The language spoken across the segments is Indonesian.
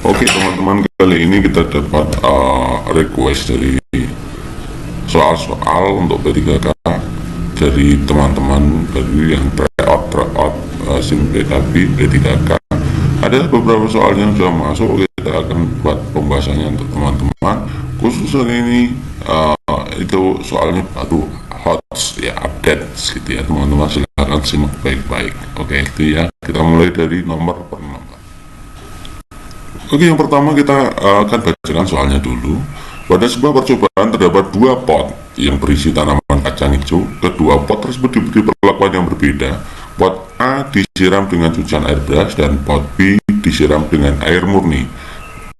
Oke teman-teman, kali ini kita dapat request dari soal-soal untuk P3K dari teman-teman dari yang tryout SIM PKB P3K. Ada beberapa soal yang sudah masuk, kita akan buat pembahasannya untuk teman-teman. Khususnya ini itu soalnya baru hot ya, update gitu ya teman-teman, silahkan simak baik-baik. Oke, itu ya, kita mulai dari nomor per nomor. Oke, yang pertama kita akan bacakan soalnya dulu. Pada sebuah percobaan terdapat dua pot yang berisi tanaman kacang hijau. Kedua pot tersebut diberi perlakuan yang berbeda. Pot A disiram dengan cucian air beras dan pot B disiram dengan air murni.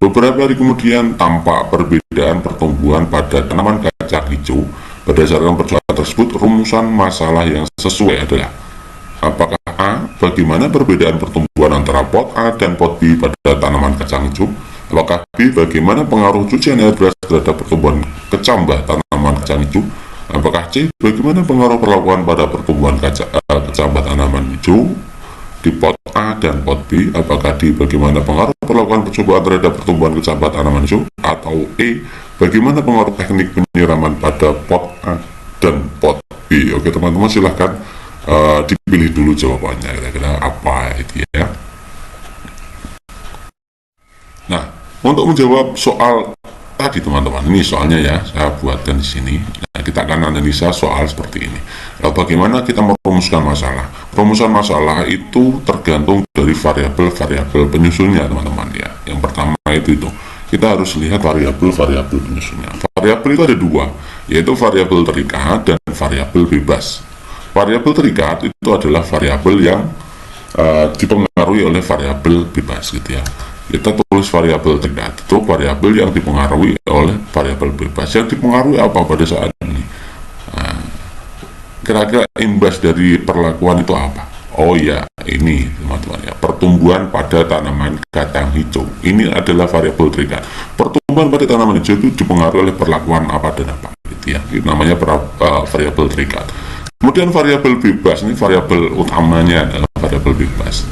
Beberapa hari kemudian tampak perbedaan pertumbuhan pada tanaman kacang hijau. Berdasarkan percobaan tersebut, rumusan masalah yang sesuai adalah: apakah A, bagaimana perbedaan pertumbuhan antara pot A dan pot B pada tanaman kacang hijau? Apakah B, bagaimana pengaruh cucian air beras terhadap pertumbuhan kecambah tanaman kacang hijau? Apakah C, bagaimana pengaruh perlakuan pada pertumbuhan kecambah tanaman hijau di pot A dan pot B? Apakah D, bagaimana pengaruh perlakuan percobaan terhadap pertumbuhan kecambah tanaman hijau? Atau E, bagaimana pengaruh teknik penyiraman pada pot A dan pot B? Oke teman-teman, silahkan dipilih dulu jawabannya, kira-kira apa itu ya. Nah, untuk menjawab soal tadi teman-teman, ini soalnya ya, saya buatkan di sini. Nah, kita akan analisa soal seperti ini. Lalu bagaimana kita merumuskan masalah? Rumusan masalah itu tergantung dari variabel-variabel penyusunnya teman-teman ya. Yang pertama itu kita harus lihat variabel-variabel penyusunnya. Variabel itu ada dua, yaitu variabel terikat dan variabel bebas. Variabel terikat itu adalah variabel yang dipengaruhi oleh variabel bebas gitu ya. Kita tulis variabel terikat itu variabel yang dipengaruhi oleh variabel bebas. Yang dipengaruhi apa pada saat ini? Kira-kira imbas dari perlakuan itu apa? Oh ya, ini teman-teman ya, pertumbuhan pada tanaman kacang hijau. Ini adalah variabel terikat. Pertumbuhan pada tanaman hijau itu dipengaruhi oleh perlakuan apa dan apa gitu ya. Itu namanya variabel terikat. Kemudian variabel bebas, ini variabel utamanya adalah variabel bebas.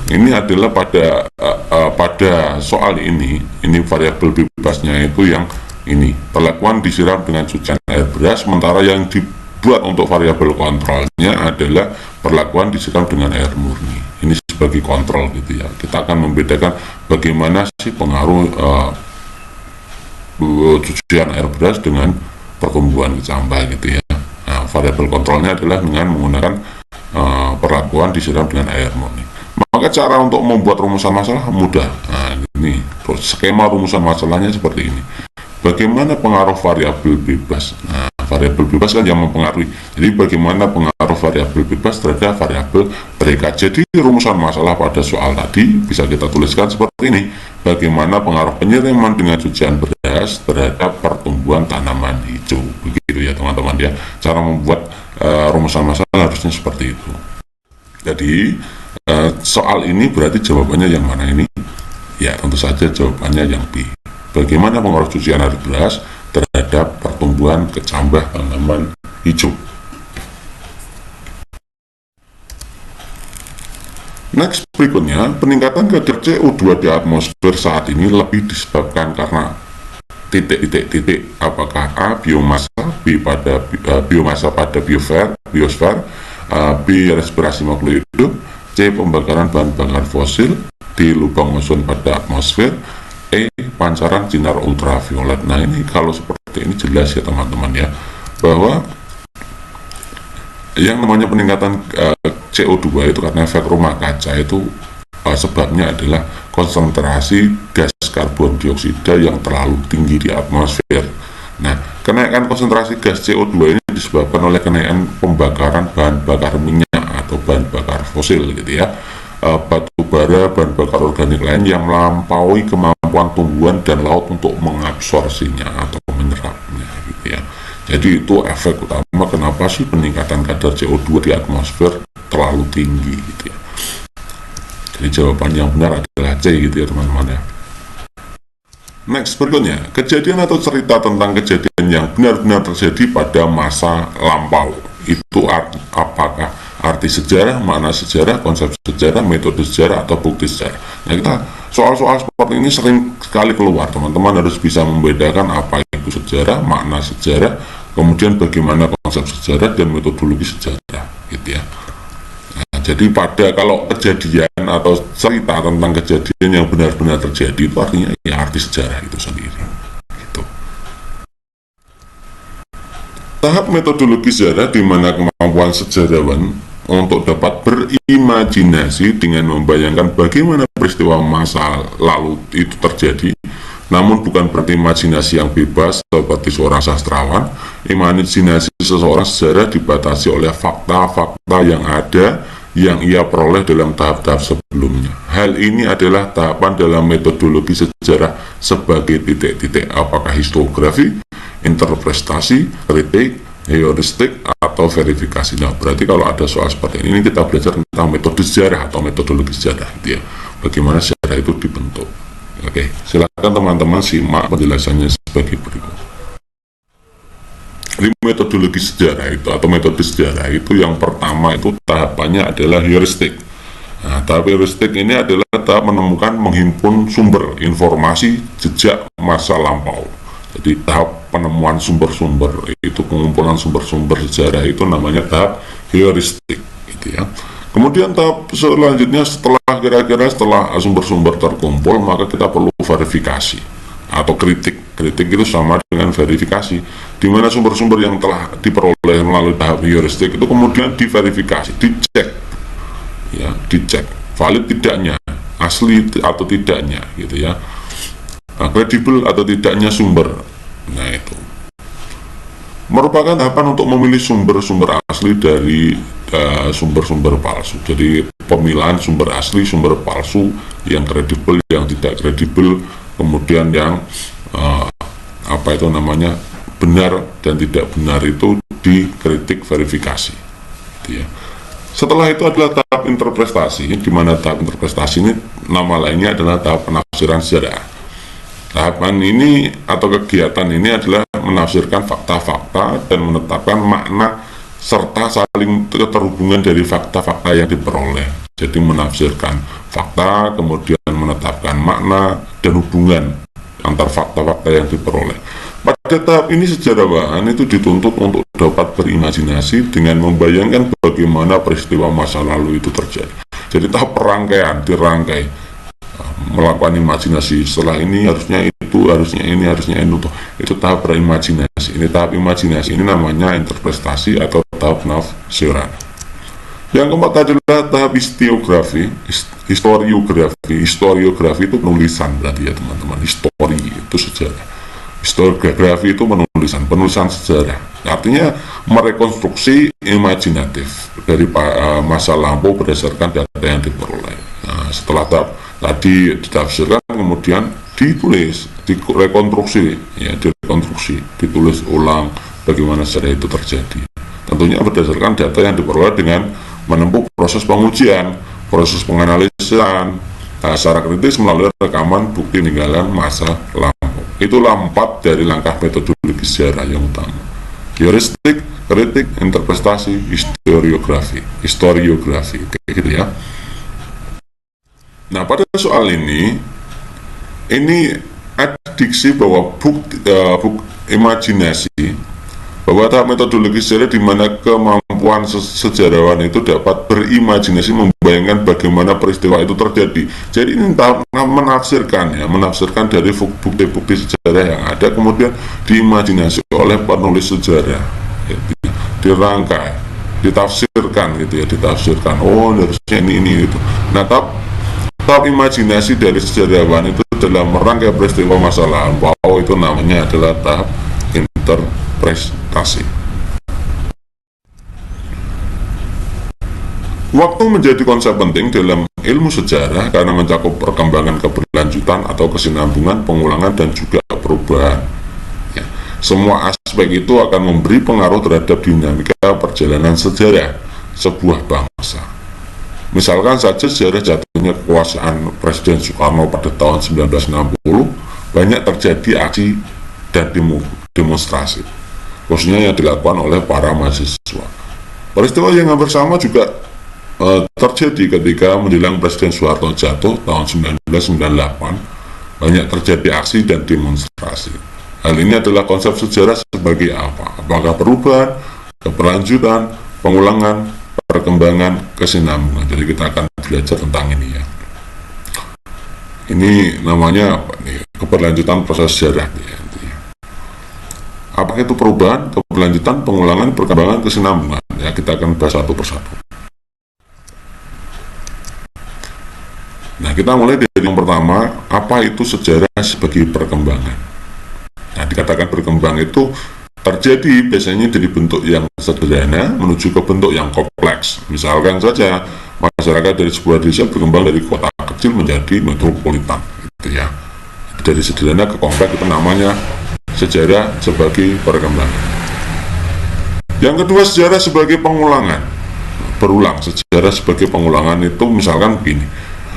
Ini adalah pada soal ini variabel bebasnya itu yang ini, perlakuan disiram dengan cucian air beras, sementara yang dibuat untuk variabel kontrolnya adalah perlakuan disiram dengan air murni. Ini sebagai kontrol gitu ya. Kita akan membedakan bagaimana sih pengaruh cucian air beras dengan pertumbuhan kecambah gitu ya. Nah, variabel kontrolnya adalah dengan menggunakan perlakuan disiram dengan air murni. Maka cara untuk membuat rumusan masalah mudah. Nah, ini skema rumusan masalahnya seperti ini. Bagaimana pengaruh variabel bebas? Nah, variabel bebas kan yang mempengaruhi. Jadi bagaimana pengaruh variabel bebas terhadap variabel terikat. Jadi rumusan masalah pada soal tadi bisa kita tuliskan seperti ini. Bagaimana pengaruh penyiraman dengan cucian beras terhadap pertumbuhan tanaman hijau. Begitu ya teman-teman ya. Cara membuat rumusan masalah harusnya seperti itu. Jadi soal ini berarti jawabannya yang mana ini? Ya tentu saja jawabannya yang B. Bagaimana pengaruh cucian air beras terhadap pertumbuhan kecambah tanaman hijau. Next, berikutnya, peningkatan kadar CO2 di atmosfer saat ini lebih disebabkan karena titik-titik. Apakah A, biomasa, B, biomasa pada biosfer, B, respirasi makhluk hidup, C, pembakaran bahan bakar fosil, D, lubang ozon pada atmosfer, E, pancaran sinar ultraviolet. Nah ini kalau seperti ini jelas ya teman-teman ya, bahwa yang namanya peningkatan CO2 itu karena efek rumah kaca itu sebabnya adalah konsentrasi gas karbon dioksida yang terlalu tinggi di atmosfer. Nah, kenaikan konsentrasi gas CO2 ini disebabkan oleh kenaikan pembakaran bahan bakar minyak atau bahan bakar fosil gitu ya, batu bara, bahan bakar organik lain yang melampaui kemampuan tumbuhan dan laut untuk mengabsorpsinya atau menyerapnya gitu ya. Jadi itu efek utama kenapa sih peningkatan kadar CO2 di atmosfer terlalu tinggi gitu ya. Jadi jawaban yang benar adalah C gitu ya teman-teman ya. Next, berikutnya, kejadian atau cerita tentang kejadian yang benar-benar terjadi pada masa lampau. Itu apakah arti sejarah, makna sejarah, konsep sejarah, metode sejarah, atau bukti sejarah. Nah, kita Soal-soal seperti ini sering sekali keluar. Teman-teman harus bisa membedakan apa itu sejarah, makna sejarah, kemudian bagaimana konsep sejarah dan metodologi sejarah, gitu ya. Nah, jadi kalau kejadian atau cerita tentang kejadian yang benar-benar terjadi, itu artinya ya arti sejarah itu sendiri. Gitu. Tahap metodologi sejarah di mana kemampuan sejarawan untuk dapat berimajinasi dengan membayangkan bagaimana peristiwa masa lalu itu terjadi, namun bukan berarti imajinasi yang bebas seperti seorang sastrawan. Imajinasi seseorang sejarah dibatasi oleh fakta-fakta yang ada yang ia peroleh dalam tahap-tahap sebelumnya. Hal ini adalah tahapan dalam metodologi sejarah sebagai titik-titik, apakah historiografi, interpretasi, kritik, heuristik, atau verifikasi. Nah, berarti kalau ada soal seperti ini kita belajar tentang metode sejarah atau metodologi sejarah, gitu ya. Bagaimana sejarah itu dibentuk. Oke, silakan teman-teman simak penjelasannya sebagai berikut. Di metodologi sejarah itu atau metode sejarah itu, yang pertama itu tahapannya adalah heuristik. Nah, tahap heuristik ini adalah tahap menemukan, menghimpun sumber informasi jejak masa lampau. Jadi tahap penemuan sumber-sumber itu, pengumpulan sumber-sumber sejarah itu namanya tahap heuristik, gitu ya. Kemudian tahap selanjutnya setelah sumber-sumber terkumpul, maka kita perlu verifikasi atau kritik. Kritik itu sama dengan verifikasi, di mana sumber-sumber yang telah diperoleh melalui tahap heuristik itu kemudian diverifikasi, dicek, ya, dicek valid tidaknya, asli atau tidaknya, gitu ya. Kredibel atau tidaknya sumber. Nah, itu merupakan tahapan untuk memilih sumber-sumber asli dari sumber-sumber palsu. Jadi pemilahan sumber asli, sumber palsu, yang kredibel, yang tidak kredibel, kemudian yang benar dan tidak benar itu dikritik, verifikasi, gitu ya. Setelah itu adalah tahap interpretasi, di mana tahap interpretasi ini nama lainnya adalah tahap penafsiran sejarah. Tahapan ini atau kegiatan ini adalah menafsirkan fakta-fakta dan menetapkan makna serta saling terhubungan dari fakta-fakta yang diperoleh. Jadi menafsirkan fakta, kemudian menetapkan makna dan hubungan antar fakta-fakta yang diperoleh. Pada tahap ini sejarawan itu dituntut untuk dapat berimajinasi dengan membayangkan bagaimana peristiwa masa lalu itu terjadi. Jadi tahap perangkaian, dirangkai, melakukan imajinasi. Setelah ini harusnya itu, harusnya ini, harusnya itu tahap berimajinasi. Ini tahap imajinasi ini namanya interpretasi atau tahap penafsiran. Yang keempat adalah tahap historiografi. Historiografi itu penulisan, berarti ya teman-teman. Histori itu sejarah, historiografi itu penulisan sejarah. Artinya merekonstruksi imajinatif dari masa lampau berdasarkan data yang diperoleh. Nah, setelah tahap tadi ditafsirkan, kemudian ditulis, direkonstruksi, ya, ditulis ulang bagaimana sejarah itu terjadi. Tentunya berdasarkan data yang diperoleh dengan menempuh proses pengujian, proses penganalisan secara kritis melalui rekaman bukti peninggalan masa lampau. Itulah 4 dari langkah metodologi sejarah yang utama: heuristik, kritik, interpretasi, historiografi, kayak gitu ya. Nah, pada soal ini ada diksi bahwa imajinasi, bahwa tahap metodologi sejarah di mana kemampuan sejarawan itu dapat berimajinasi, membayangkan bagaimana peristiwa itu terjadi. Jadi ini tahap menafsirkan dari bukti-bukti sejarah yang ada, kemudian diimajinasi oleh penulis sejarah, gitu, dirangkai, ditafsirkan, gitu ya, oh harusnya ini itu. Nah, tahap imajinasi dari sejarawan itu dalam merangkai peristiwa masa lampau itu namanya adalah tahap interpretasi. Waktu menjadi konsep penting dalam ilmu sejarah karena mencakup perkembangan, keberlanjutan atau kesinambungan, pengulangan, dan juga perubahan. Ya, semua aspek itu akan memberi pengaruh terhadap dinamika perjalanan sejarah sebuah bangsa. Misalkan saja sejarah jatuhnya kekuasaan Presiden Soekarno pada tahun 1960, banyak terjadi aksi dan demonstrasi, khususnya yang dilakukan oleh para mahasiswa. Peristiwa yang hampir sama juga terjadi ketika menjelang Presiden Soeharto jatuh tahun 1998. Banyak terjadi aksi dan demonstrasi. Hal ini adalah konsep sejarah sebagai apa? Apakah perubahan, keberlanjutan, pengulangan, perkembangan, kesinambungan. Jadi kita akan belajar tentang ini ya. Ini namanya apa nih? Keberlanjutan proses sejarah ya. Apakah itu perubahan, keberlanjutan, pengulangan, perkembangan, kesinambungan? Ya, kita akan bahas satu persatu. Nah, kita mulai dari yang pertama, apa itu sejarah sebagai perkembangan? Nah, dikatakan berkembang itu terjadi biasanya dari bentuk yang sederhana menuju ke bentuk yang kompleks. Misalkan saja, masyarakat dari sebuah desa berkembang dari kota kecil menjadi metropolitan, gitu ya. Dari sederhana ke kompleks itu namanya sejarah sebagai perkembangan. Yang kedua, sejarah sebagai pengulangan. Berulang, sejarah sebagai pengulangan itu misalkan begini.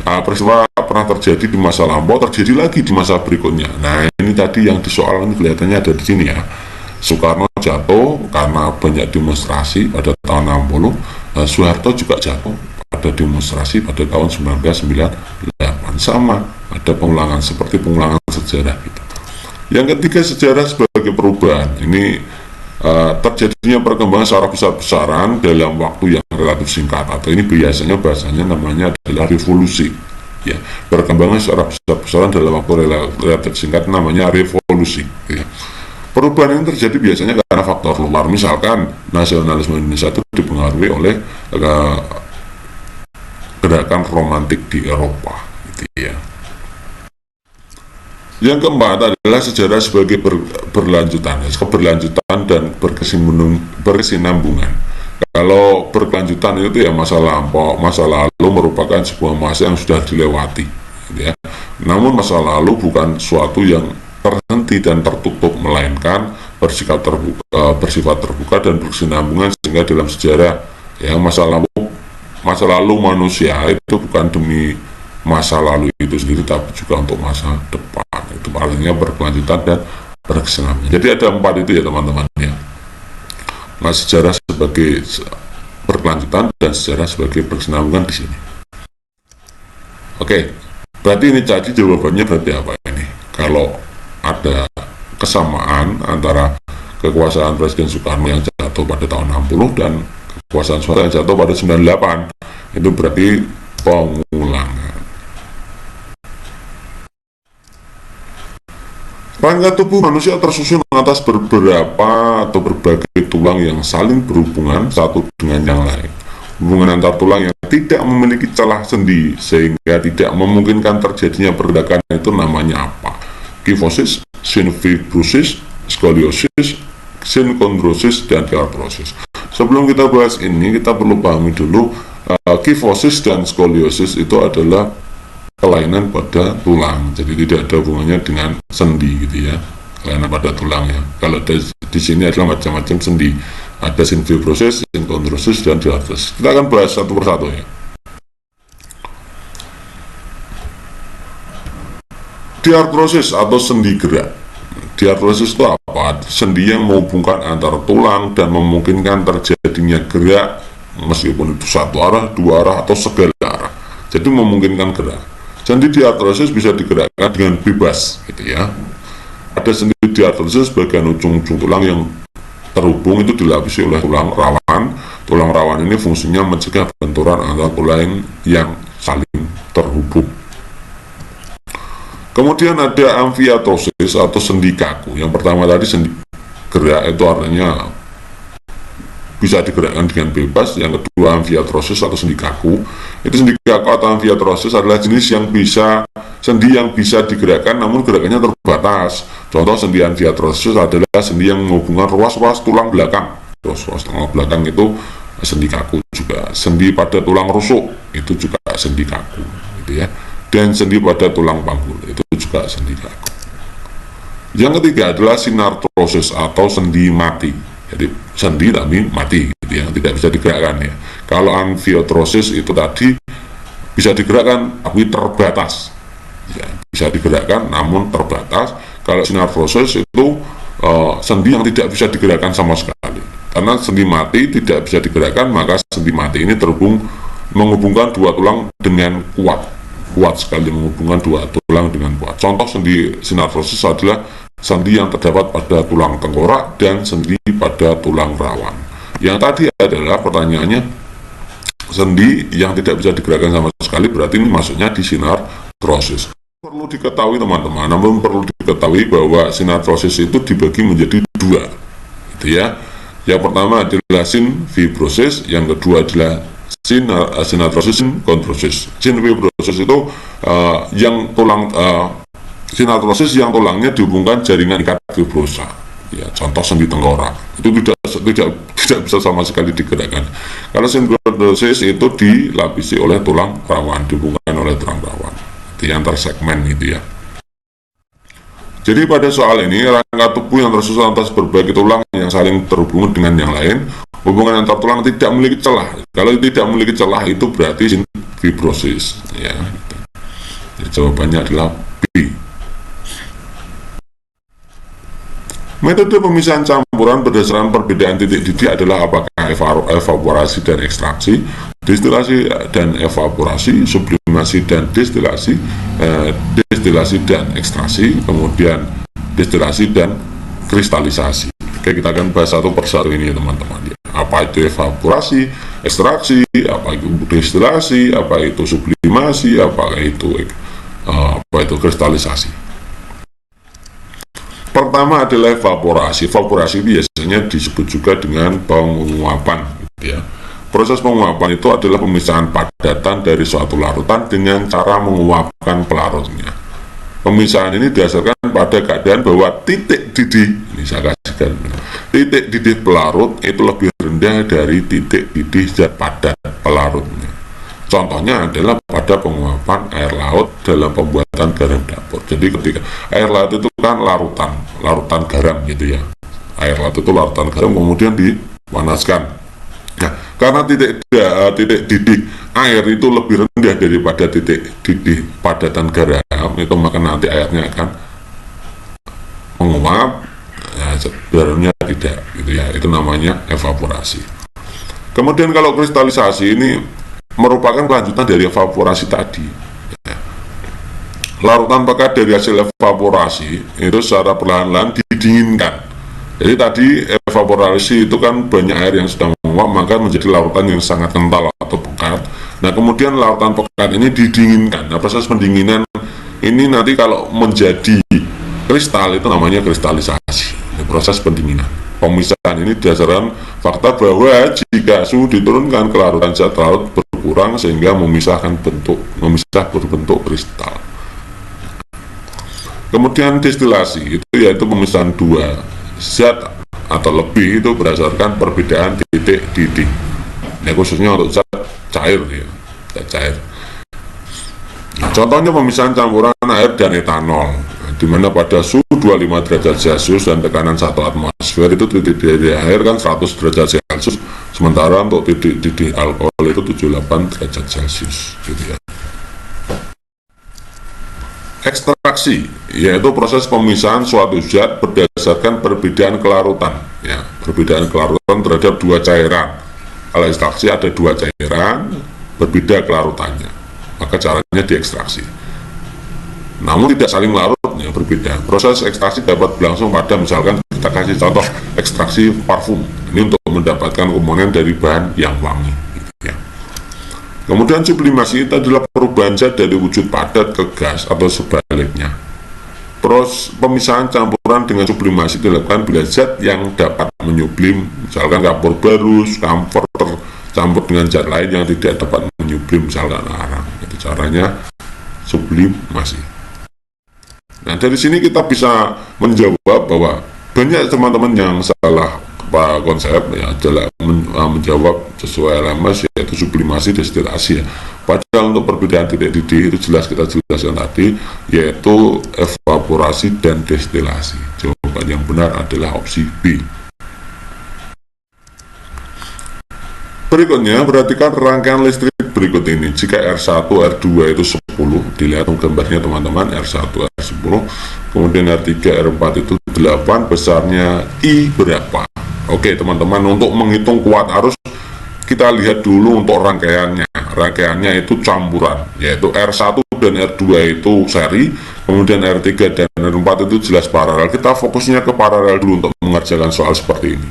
Peristiwa pernah terjadi di masa lampau terjadi lagi di masa berikutnya. Nah, ini tadi yang disoal ini kelihatannya ada di sini ya. Soekarno jatuh karena banyak demonstrasi pada tahun 60. Soeharto juga jatuh pada demonstrasi pada tahun 1998. Sama, ada pengulangan seperti pengulangan sejarah gitu. Yang ketiga, sejarah sebagai perubahan. Ini terjadinya perkembangan secara besar-besaran dalam waktu yang relatif singkat, atau ini biasanya bahasanya namanya adalah revolusi ya. Perkembangan secara besar-besaran dalam waktu relatif singkat namanya revolusi ya. Perubahan ini terjadi biasanya karena faktor luar, misalkan nasionalisme Indonesia itu dipengaruhi oleh gerakan romantik di Eropa gitu ya. Yang keempat adalah sejarah sebagai berlanjutan, keberlanjutan dan berkesinambungan. Kalau berkelanjutan itu ya masa lampau, masa lalu merupakan sebuah masa yang sudah dilewati, gitu ya. Namun masa lalu bukan suatu yang terhenti dan tertutup, melainkan bersifat terbuka dan berkesinambungan, sehingga dalam sejarah ya masa lalu manusia itu bukan demi masa lalu itu sendiri, tapi juga untuk masa depan. Itu artinya berkelanjutan dan berkesinambungan. Jadi ada 4 itu ya teman-teman ya. Nah, sejarah sebagai berkelanjutan dan sejarah sebagai berkesinambungan di sini. Oke, berarti ini tadi jawabannya berarti apa ini? Kalau ada kesamaan antara kekuasaan Presiden Soekarno yang jatuh pada tahun 60 dan kekuasaan Soeharto yang jatuh pada 98, itu berarti pengulangan. Rangka tubuh manusia tersusun atas beberapa atau berbagai tulang yang saling berhubungan satu dengan yang lain. Hubungan antar tulang yang tidak memiliki celah sendi sehingga tidak memungkinkan terjadinya pergerakan itu namanya apa? Kifosis, synfibrosis, skoliosis, synkondrosis, dan artrosis. Sebelum kita bahas ini, kita perlu pahami dulu kifosis dan skoliosis itu adalah kelainan pada tulang, jadi tidak ada hubungannya dengan sendi gitu ya. Kelainan pada tulang ya. Kalau di sini adalah macam-macam sendi, ada synfibrosis, synkondrosis, dan artrosis. Kita akan bahas satu persatu ya. Diartrosis atau sendi gerak. Diartrosis itu apa? Sendi yang menghubungkan antara tulang dan memungkinkan terjadinya gerak meskipun itu satu arah, dua arah, atau segala arah. Jadi memungkinkan gerak. Sendi diartrosis bisa digerakkan dengan bebas gitu ya. Ada sendi diartrosis bagian ujung-ujung tulang yang terhubung itu dilapisi oleh tulang rawan. Tulang rawan ini fungsinya mencegah benturan antara tulang yang saling terhubung. Kemudian ada amfiatrosis atau sendi kaku. Yang pertama tadi sendi gerak itu artinya bisa digerakkan dengan bebas. Yang kedua amfiatrosis atau sendi kaku. Itu sendi kaku atau amfiatrosis adalah jenis sendi yang bisa digerakkan namun gerakannya terbatas. Contoh sendi amfiatrosis adalah sendi yang menghubungkan ruas-ruas tulang belakang. Ruas-ruas tulang belakang itu sendi kaku juga. Sendi pada tulang rusuk itu juga sendi kaku gitu ya. Dan sendi pada tulang panggul itu juga sendi kaku. Yang ketiga adalah sinartrosis atau sendi mati. Jadi sendi tapi mati gitu ya, tidak bisa digerakkan ya. Kalau amfiatrosis itu tadi bisa digerakkan tapi terbatas ya, bisa digerakkan namun terbatas. Kalau sinartrosis itu sendi yang tidak bisa digerakkan sama sekali. Karena sendi mati tidak bisa digerakkan, maka sendi mati ini terhubung menghubungkan dua tulang dengan kuat sekali, menghubungkan dua tulang dengan kuat. Contoh sendi sinartrosis adalah sendi yang terdapat pada tulang tengkorak dan sendi pada tulang rawan. Yang tadi adalah pertanyaannya, sendi yang tidak bisa digerakkan sama sekali, berarti ini masuknya di sinartrosis. Perlu diketahui teman-teman, namun perlu diketahui bahwa sinartrosis itu dibagi menjadi dua, gitu ya. Yang pertama adalah sinfibrosis, yang kedua adalah sinartrosis sinkontrosis. Sinfibrosis itu yang tulang sinartrosis yang tulangnya dihubungkan jaringan ikat fibrosa. Ya, contoh sendi tengkorak itu tidak bisa sama sekali digerakkan. Kalau sinkontrosis itu dilapisi oleh tulang rawan, dihubungkan oleh tulang rawan, di antar segmen gitu ya. Jadi pada soal ini, rangka tubuh yang tersusun atas berbagai tulang yang saling terhubung dengan yang lain, hubungan antar tulang tidak memiliki celah. Kalau tidak memiliki celah itu berarti sinfibrosis ya. Jadi jawabannya adalah B. Metode pemisahan campuran berdasarkan perbedaan titik didih adalah apakah evaporasi dan ekstraksi, destilasi dan evaporasi, sublimasi dan destilasi, destilasi dan ekstraksi, kemudian destilasi dan kristalisasi. Oke, kita akan bahas satu persatu ini ya teman-teman. Apa itu evaporasi, ekstraksi, apa itu destilasi, apa itu sublimasi, apa itu kristalisasi. Pertama adalah evaporasi. Evaporasi biasanya disebut juga dengan penguapan, gitu ya. Proses penguapan itu adalah pemisahan padatan dari suatu larutan dengan cara menguapkan pelarutnya. Pemisahan ini didasarkan pada keadaan bahwa titik didih, ini saya kasihkan, titik didih pelarut itu lebih rendah dari titik didih zat padat pelarutnya. Contohnya adalah pada penguapan air laut dalam pembuatan garam dapur. Jadi ketika air laut itu kan larutan garam gitu ya. Air laut itu larutan garam kemudian dipanaskan. Nah, karena titik didih air itu lebih rendah daripada titik didih padatan garam, itu maka nanti airnya akan menguap, ya, garamnya tidak, gitu ya. Itu namanya evaporasi. Kemudian kalau kristalisasi ini merupakan kelanjutan dari evaporasi tadi. Larutan pekat dari hasil evaporasi itu secara perlahan-lahan didinginkan. Jadi tadi evaporasi itu kan banyak air yang sudah menguap, maka menjadi larutan yang sangat kental atau pekat. Nah, kemudian larutan pekat ini didinginkan. Nah, proses pendinginan ini nanti kalau menjadi kristal itu namanya kristalisasi. Ini proses pendinginan. Pemisahan ini berdasarkan fakta bahwa jika suhu diturunkan ke larutan zat laut berkurang sehingga memisah berbentuk kristal. Kemudian destilasi itu yaitu pemisahan dua zat atau lebih itu berdasarkan perbedaan titik didih. Ya, khususnya untuk zat cair ya, zat cair. Nah, contohnya pemisahan campuran air dan etanol, di mana pada suhu 25 derajat Celcius dan tekanan 1 atmosfer itu titik didih air kan 100 derajat Celcius, sementara untuk titik didih alkohol itu 78 derajat Celcius gitu ya. Ekstraksi yaitu proses pemisahan suatu zat berdasarkan perbedaan kelarutan ya, perbedaan kelarutan terhadap dua cairan. Kalau ekstraksi ada dua cairan berbeda kelarutannya, maka caranya diekstraksi, namun tidak saling larut ya, berbeda. Proses ekstraksi dapat berlangsung pada, misalkan kita kasih contoh ekstraksi parfum, ini untuk mendapatkan komponen dari bahan yang wangi gitu ya. Kemudian sublimasi itu adalah perubahan zat dari wujud padat ke gas atau sebaliknya. Proses pemisahan campuran dengan sublimasi dilakukan bila zat yang dapat menyublim, misalkan kapur barus, kamfer tercampur dengan zat lain yang tidak dapat menyublim, misalkan arang. Itu caranya sublimasi. Nah, dari sini kita bisa menjawab bahwa banyak teman-teman yang salah konsep ya, adalah menjawab sesuai LMS yaitu sublimasi, destilasi ya. Padahal untuk perbedaan titik didih itu jelas kita jelaskan tadi, yaitu evaporasi dan destilasi. Jawaban yang benar adalah opsi B. Berikutnya, perhatikan rangkaian listrik berikut ini. Jika R1, R2 itu 10, dilihat gambarnya teman-teman, R1, R10, kemudian R3, R4 itu 8, besarnya I berapa? Oke teman-teman, untuk menghitung kuat arus, kita lihat dulu untuk rangkaiannya. rangkaiannya itu campuran, yaitu R1 dan R2 itu seri, kemudian R3 dan R4 itu jelas paralel. Kita fokusnya ke paralel dulu untuk mengerjakan soal seperti ini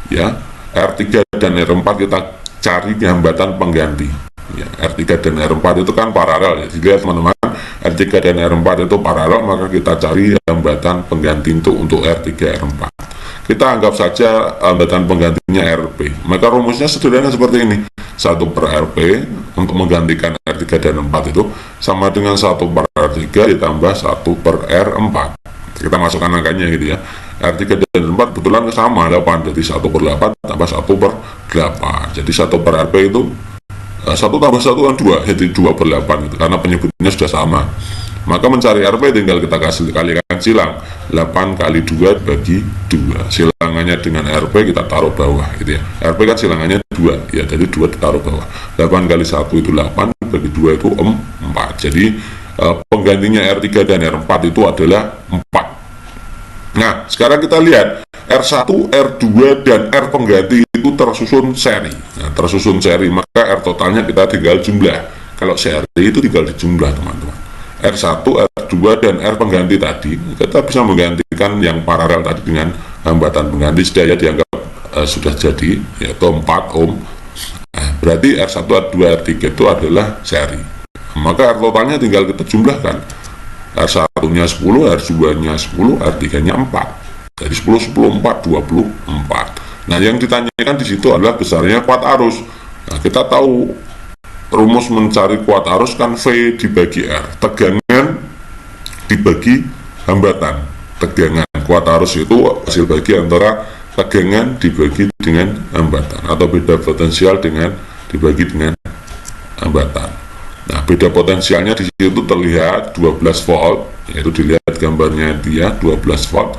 ya. R3 dan R4 kita cari hambatan pengganti ya. R3 dan R4 itu kan paralel ya, dilihat teman-teman, R3 dan R4 itu paralel, maka kita cari hambatan pengganti untuk R3 R4. Kita anggap saja hambatan penggantinya RP, maka rumusnya sederhana seperti ini: 1 per RP untuk menggantikan R3 dan R4 itu sama dengan 1 per R3 ditambah 1 per R4. Kita masukkan angkanya gitu ya. R3 dan R4 kebetulan sama 8, jadi 1 per 8 tambah 1 per 8. Jadi 1 per RP itu 1 tambah 1 kan 2, jadi 2 per 8 gitu, karena penyebutnya sudah sama. Maka mencari RP tinggal kita kalikan silang, 8 kali 2 bagi 2. Silangannya dengan RP kita taruh bawah gitu ya. RP kan silangannya 2 ya, jadi 2 ditaruh bawah. 8 kali 1 itu 8, bagi 2 itu 4. Jadi penggantinya R3 dan R4 itu adalah 4. Nah, sekarang kita lihat R1, R2 dan R pengganti itu tersusun seri. Nah, tersusun seri, maka R totalnya kita tinggal jumlah. Kalau seri itu tinggal dijumlah, teman-teman. R1, R2 dan R pengganti tadi, kita bisa menggantikan yang paralel tadi dengan hambatan pengganti sedaya dianggap sudah jadi, yaitu 4 ohm. Nah, berarti R1, R2, R3 itu adalah seri. Maka R totalnya tinggal kita jumlahkan. R1 nya 10, R2 nya 10, R3 nya 4. Jadi 10, 10, 4, 24. Nah, yang ditanyakan di situ adalah besarnya kuat arus. Nah, kita tahu rumus mencari kuat arus kan V dibagi R, tegangan dibagi hambatan. Tegangan kuat arus itu hasil bagi antara tegangan dibagi dengan hambatan, atau beda potensial dengan dibagi dengan hambatan. Nah, beda potensialnya di situ terlihat 12 volt, yaitu dilihat gambarnya dia 12 volt.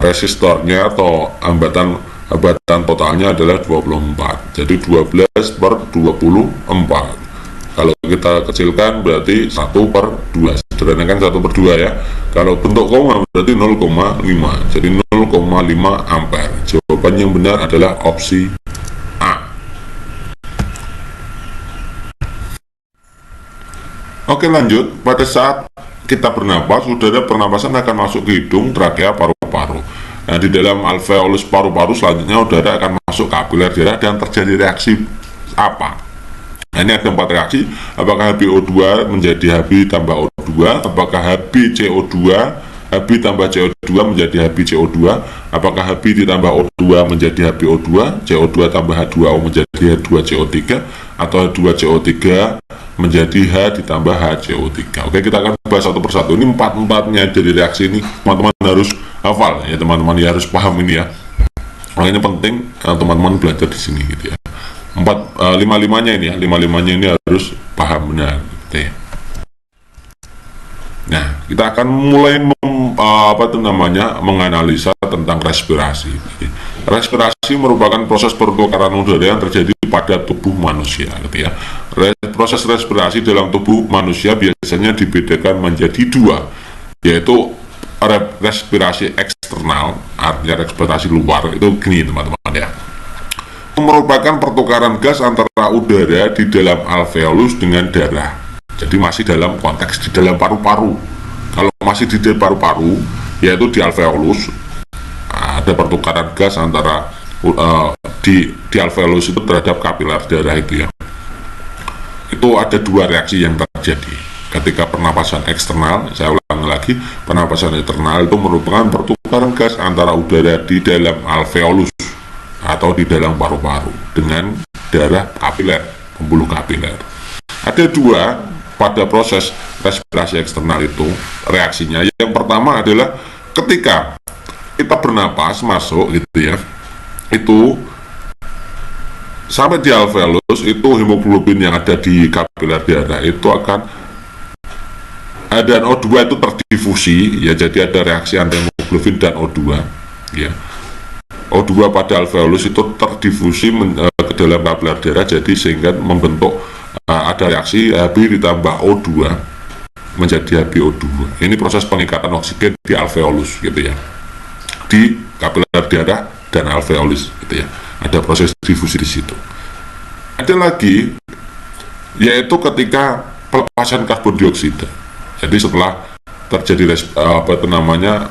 Resistornya atau hambatan totalnya adalah 24, jadi 12 per 24. Kalau kita kecilkan berarti 1 per 2, sederhanakan 1 per 2 ya. Kalau bentuk koma berarti 0,5, jadi 0,5 ampere. Jawaban yang benar adalah opsi A. Oke, lanjut. Pada saat kita bernapas, udara pernapasan akan masuk ke hidung, trakea, paru-paru. Nah, di dalam alveolus paru-paru selanjutnya udara akan masuk ke kapiler darah dan terjadi reaksi apa? Nah, ini ada 4 reaksi. Apakah HbO2 menjadi Hb tambah O2? Apakah HbCO2 Hb tambah CO2 menjadi HbCO2? Apakah Hb ditambah O2 menjadi HbO2? CO2 tambah H2O menjadi H2CO3? Atau H2CO3 menjadi H ditambah HCO3? Oke, kita akan bahas satu persatu. Ini 4-4-nya dari reaksi ini teman-teman harus hafal ya, teman-teman ya, harus paham ini ya. Makanya penting teman-teman belajar di sini gitu ya. 5-5-nya ini ya, 5-5-nya ini harus paham benar gitu ya. Nah, kita akan mulai menganalisa tentang respirasi. Respirasi merupakan proses pertukaran udara yang terjadi pada tubuh manusia gitu ya. Proses respirasi dalam tubuh manusia biasanya dibedakan menjadi 2, yaitu respirasi eksternal, artinya respirasi luar. Itu gini teman-teman ya, merupakan pertukaran gas antara udara di dalam alveolus dengan darah. Jadi masih dalam konteks di dalam paru-paru. Kalau masih di dalam paru-paru, yaitu di alveolus, ada pertukaran gas antara di alveolus itu terhadap kapiler darah itu ya. Itu ada 2 reaksi yang terjadi ketika pernapasan eksternal. Saya ulangi lagi, pernapasan eksternal itu merupakan pertukaran gas antara udara di dalam alveolus atau di dalam paru-paru dengan darah kapiler, pembuluh kapiler. Ada 2 pada proses respirasi eksternal itu reaksinya. Yang pertama adalah ketika kita bernapas masuk gitu ya, itu sampai di alveolus, itu hemoglobin yang ada di kapiler darah itu akan dan O2 itu terdifusi ya, jadi ada reaksi antara hemoglobin dan O2 ya. O2 pada alveolus itu terdifusi ke dalam kapiler darah, jadi sehingga membentuk ada reaksi Hb ditambah O2 menjadi HbO2. Ini proses pengikatan oksigen di alveolus gitu ya, di kapiler darah dan alveolus gitu ya. Ada proses difusi di situ. Ada lagi yaitu ketika pelepasan karbon dioksida. Jadi setelah terjadi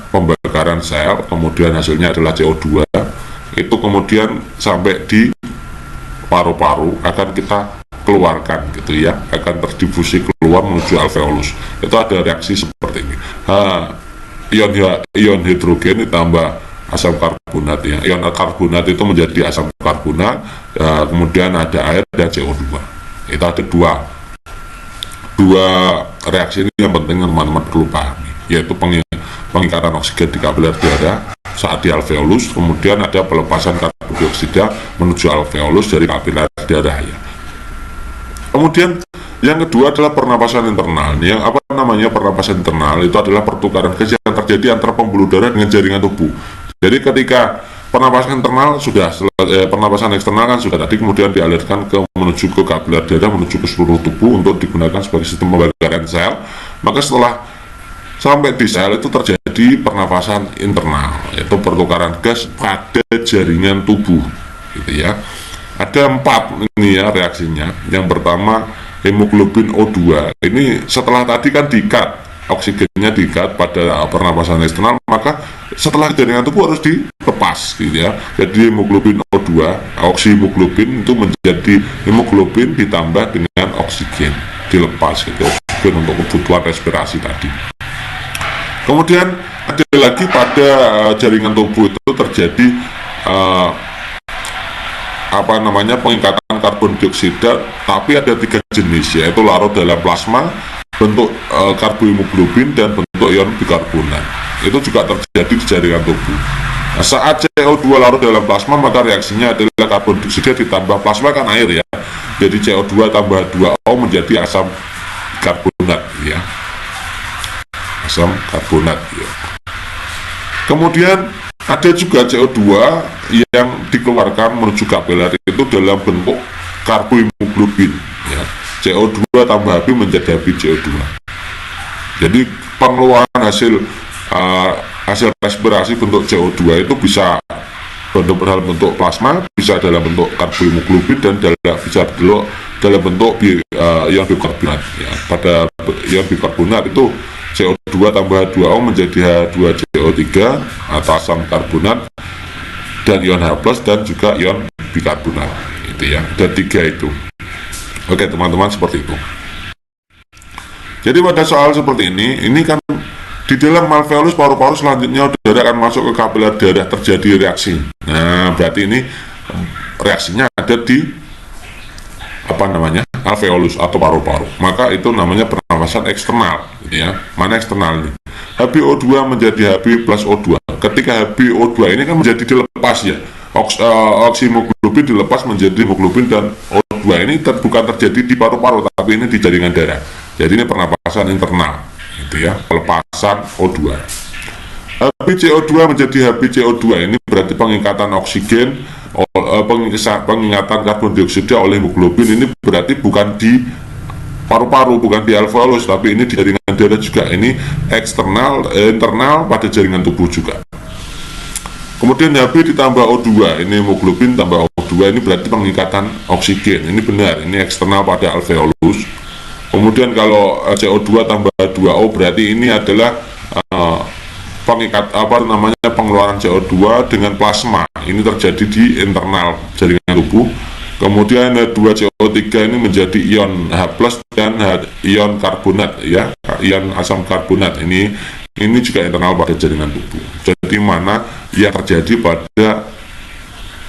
pembakaran sel, kemudian hasilnya adalah CO2, itu kemudian sampai di paru-paru akan kita keluarkan gitu ya, akan terdifusi keluar menuju alveolus. Itu ada reaksi seperti ini. Ion hidrogen ditambah asam karbonat ya. Ion karbonat itu menjadi asam karbonat, kemudian ada air dan CO2. Itu ada dua reaksi ini yang penting teman-teman perlu pahami, yaitu pengikatan oksigen di kapiler darah saat di alveolus, kemudian ada pelepasan karbon dioksida menuju alveolus dari kapiler darah ya. Kemudian yang kedua adalah pernapasan internal. Yang apa namanya pernapasan internal? Itu adalah pertukaran gas yang terjadi antara pembuluh darah dengan jaringan tubuh. Jadi ketika pernapasan internal sudah, pernapasan eksternal kan sudah tadi, kemudian dialirkan menuju ke kapiler darah, menuju ke seluruh tubuh untuk digunakan sebagai sistem pembakaran sel. Maka setelah sampai di sel itu terjadi pernapasan internal, yaitu pertukaran gas pada jaringan tubuh, gitu ya. Ada 4 ini ya reaksinya. Yang pertama hemoglobin O2. Ini setelah tadi kan di-cut, oksigennya di-cut pada pernapasan eksternal, maka setelah jaringan tubuh harus dilepas gitu ya. Jadi hemoglobin O2, oksihemoglobin itu menjadi hemoglobin ditambah dengan oksigen, dilepas gitu, oksigen untuk kebutuhan respirasi tadi. Kemudian ada lagi pada jaringan tubuh itu terjadi pengikatan karbon dioksida, tapi ada 3 jenis, yaitu larut dalam plasma, bentuk karbohemoglobin, dan bentuk ion bikarbonat. Itu juga terjadi di jaringan tubuh. Nah, saat CO2 larut dalam plasma, maka reaksinya adalah karbon dioksida ditambah plasma kan air ya. Jadi CO2 tambah 2O menjadi asam karbonat ya. Asam karbonat ya. Kemudian ada juga CO2 yang dikeluarkan menuju kapiler itu dalam bentuk karbohemoglobin ya. CO2 tambah Hb menjadi Hb CO2. Jadi pengeluaran hasil respirasi bentuk CO2 itu bisa dalam bentuk plasma, bisa dalam bentuk karbohemoglobin, dan bisa dalam bentuk ion bikarbonat ya. Pada ion bikarbonat itu CO2 tambah 2O menjadi H2CO3 atau asam karbonat, dan ion H+, dan juga ion bikarbonat itu ya. Ada 3 itu. Oke teman-teman, seperti itu. Jadi pada soal seperti ini kan di dalam alveolus paru-paru, selanjutnya udara akan masuk ke kapiler darah, terjadi reaksi. Nah berarti ini reaksinya ada di alveolus atau paru-paru, maka itu namanya pernapasan eksternal gitu ya. Mana eksternal ini? HbO2 menjadi Hb plus O2. Ketika HbO2 ini kan menjadi dilepas ya, oksihemoglobin dilepas menjadi hemoglobin, dan O2 ini bukan terjadi di paru-paru, tapi ini di jaringan darah. Jadi ini pernapasan internal gitu ya, pelepasan O2. HbCO2 menjadi HbCO2 ini berarti pengikatan oksigen, pengingatan karbon dioksida oleh hemoglobin. Ini berarti bukan di paru-paru, bukan di alveolus, tapi ini di jaringan darah juga. Ini internal pada jaringan tubuh juga. Kemudian Hb ditambah O2, ini hemoglobin tambah O2, ini berarti pengikatan oksigen. Ini benar, ini eksternal pada alveolus. Kemudian kalau CO2 tambah 2O, berarti ini adalah pengeluaran CO2 dengan plasma. Ini terjadi di internal jaringan tubuh. Kemudian H2CO3 ini menjadi ion H+ dan ion karbonat ya, ion asam karbonat. Ini juga internal pada jaringan tubuh. Jadi mana yang terjadi pada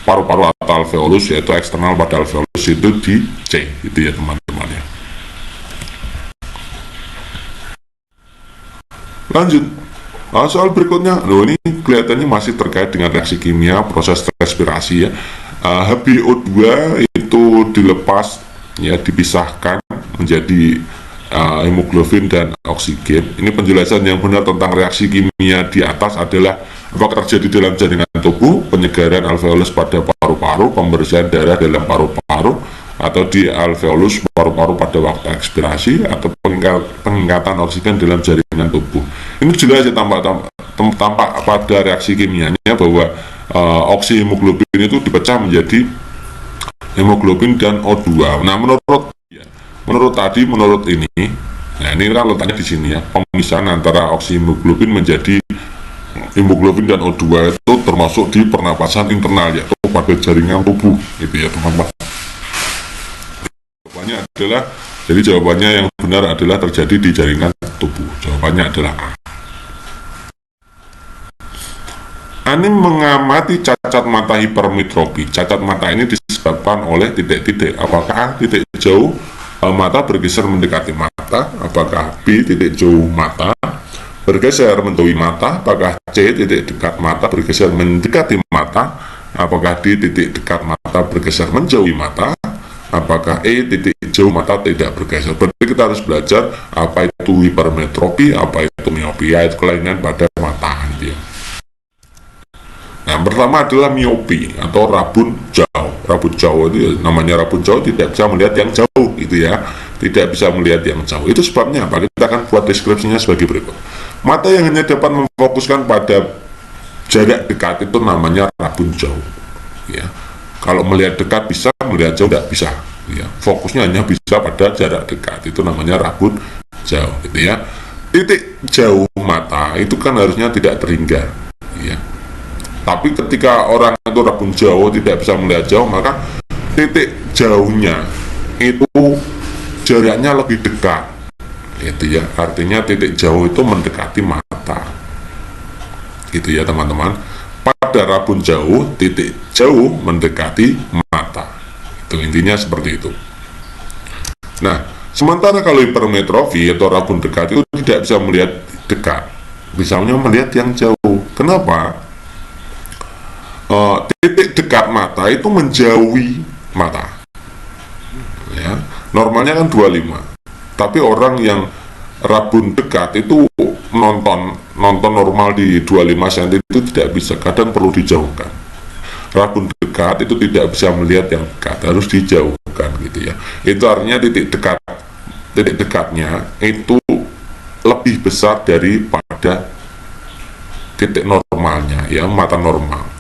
paru-paru atau alveolus, yaitu eksternal pada alveolus, itu di C, itu ya teman-teman ya. Lanjut. Soal berikutnya, ini kelihatannya masih terkait dengan reaksi kimia, proses respirasi ya. HbO2 itu dilepas ya, dipisahkan menjadi hemoglobin dan oksigen. Ini penjelasan yang benar tentang reaksi kimia di atas adalah apakah terjadi dalam jaringan tubuh, penyegaran alveolus pada paru-paru, pembersihan darah dalam paru-paru, atau di alveolus paru-paru pada waktu ekspirasi, atau pengingatan oksigen dalam jaringan tubuh. Ini jelas ya, tampak pada reaksi kimianya bahwa oksihemoglobin itu dipecah menjadi hemoglobin dan O2. Nah menurut ya, menurut ini, nah ini kan letaknya di sini ya, pemisahan antara oksihemoglobin menjadi hemoglobin dan O2 itu termasuk di pernapasan internal, yaitu pada jaringan tubuh, gitu ya teman-teman. Jawabannya adalah, jadi jawabannya yang benar adalah terjadi di jaringan tubuh. Jawabannya adalah A. Ani mengamati cacat mata hipermetropi. Cacat mata ini disebabkan oleh titik-titik. Apakah A, titik jauh mata bergeser mendekati mata? Apakah B, titik jauh mata bergeser menjauhi mata? Apakah C, titik dekat mata bergeser mendekati mata? Apakah D, titik dekat mata bergeser menjauhi mata? Apakah E, titik jauh mata tidak bergeser? Berarti kita harus belajar apa itu hipermetropi, apa itu miopia, itu kelainan pada mata, gitu ya. Nah, pertama adalah miopi atau rabun jauh. Rabun jauh itu namanya rabun jauh, tidak bisa melihat yang jauh, gitu ya. Tidak bisa melihat yang jauh. Itu sebabnya apa? Kita akan buat deskripsinya sebagai berikut. Mata yang hanya dapat memfokuskan pada jarak dekat itu namanya rabun jauh. Ya. Kalau melihat dekat bisa, melihat jauh tidak bisa. Ya. Fokusnya hanya bisa pada jarak dekat. Itu namanya rabun jauh, gitu ya. Titik jauh mata itu kan harusnya tidak terhingga. Ya. Tapi ketika orang itu rabun jauh, tidak bisa melihat jauh, maka titik jauhnya itu jaraknya lebih dekat, gitu ya. Artinya titik jauh itu mendekati mata, gitu ya teman-teman. Pada rabun jauh, titik jauh mendekati mata. Itu intinya seperti itu. Nah, sementara kalau hipermetrofi atau rabun dekat itu tidak bisa melihat dekat, misalnya melihat yang jauh. Kenapa? Titik dekat mata itu menjauhi mata, ya. Normalnya kan 25, tapi orang yang rabun dekat itu nonton normal di 25 cm itu tidak bisa, kadang perlu dijauhkan. Rabun dekat itu tidak bisa melihat yang dekat, harus dijauhkan, gitu ya. Itu artinya titik dekatnya itu lebih besar daripada titik normalnya, ya, mata normal.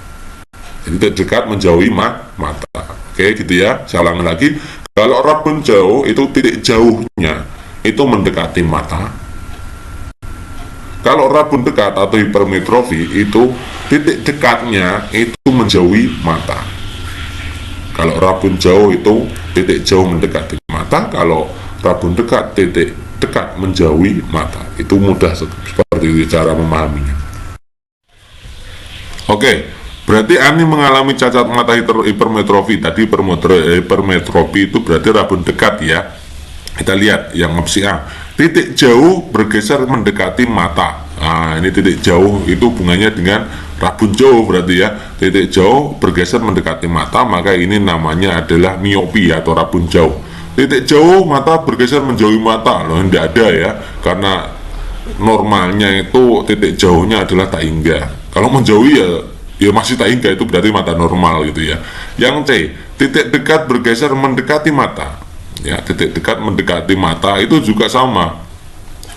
Jadi dekat menjauhi mata. Oke, gitu ya. Saya ulangi lagi. Kalau rabun jauh itu titik jauhnya itu mendekati mata. Kalau rabun dekat atau hipermetrofi itu titik dekatnya itu menjauhi mata. Kalau rabun jauh itu titik jauh mendekati mata. Kalau rabun dekat titik dekat menjauhi mata. Itu mudah seperti itu cara memahaminya. Oke. Berarti Ani mengalami cacat mata hipermetrofi. Tadi hipermetrofi itu berarti rabun dekat, ya. Kita lihat yang opsi A. Titik jauh bergeser mendekati mata. Nah, ini titik jauh itu hubungannya dengan rabun jauh, berarti ya. Titik jauh bergeser mendekati mata, maka ini namanya adalah miopi atau rabun jauh. Titik jauh mata bergeser menjauhi mata. Loh, tidak ada ya. Karena normalnya itu titik jauhnya adalah tak hingga. Kalau menjauhi ya masih tak hingga, itu berarti mata normal, gitu ya. Yang C, titik dekat bergeser mendekati mata. Ya, titik dekat mendekati mata itu juga sama.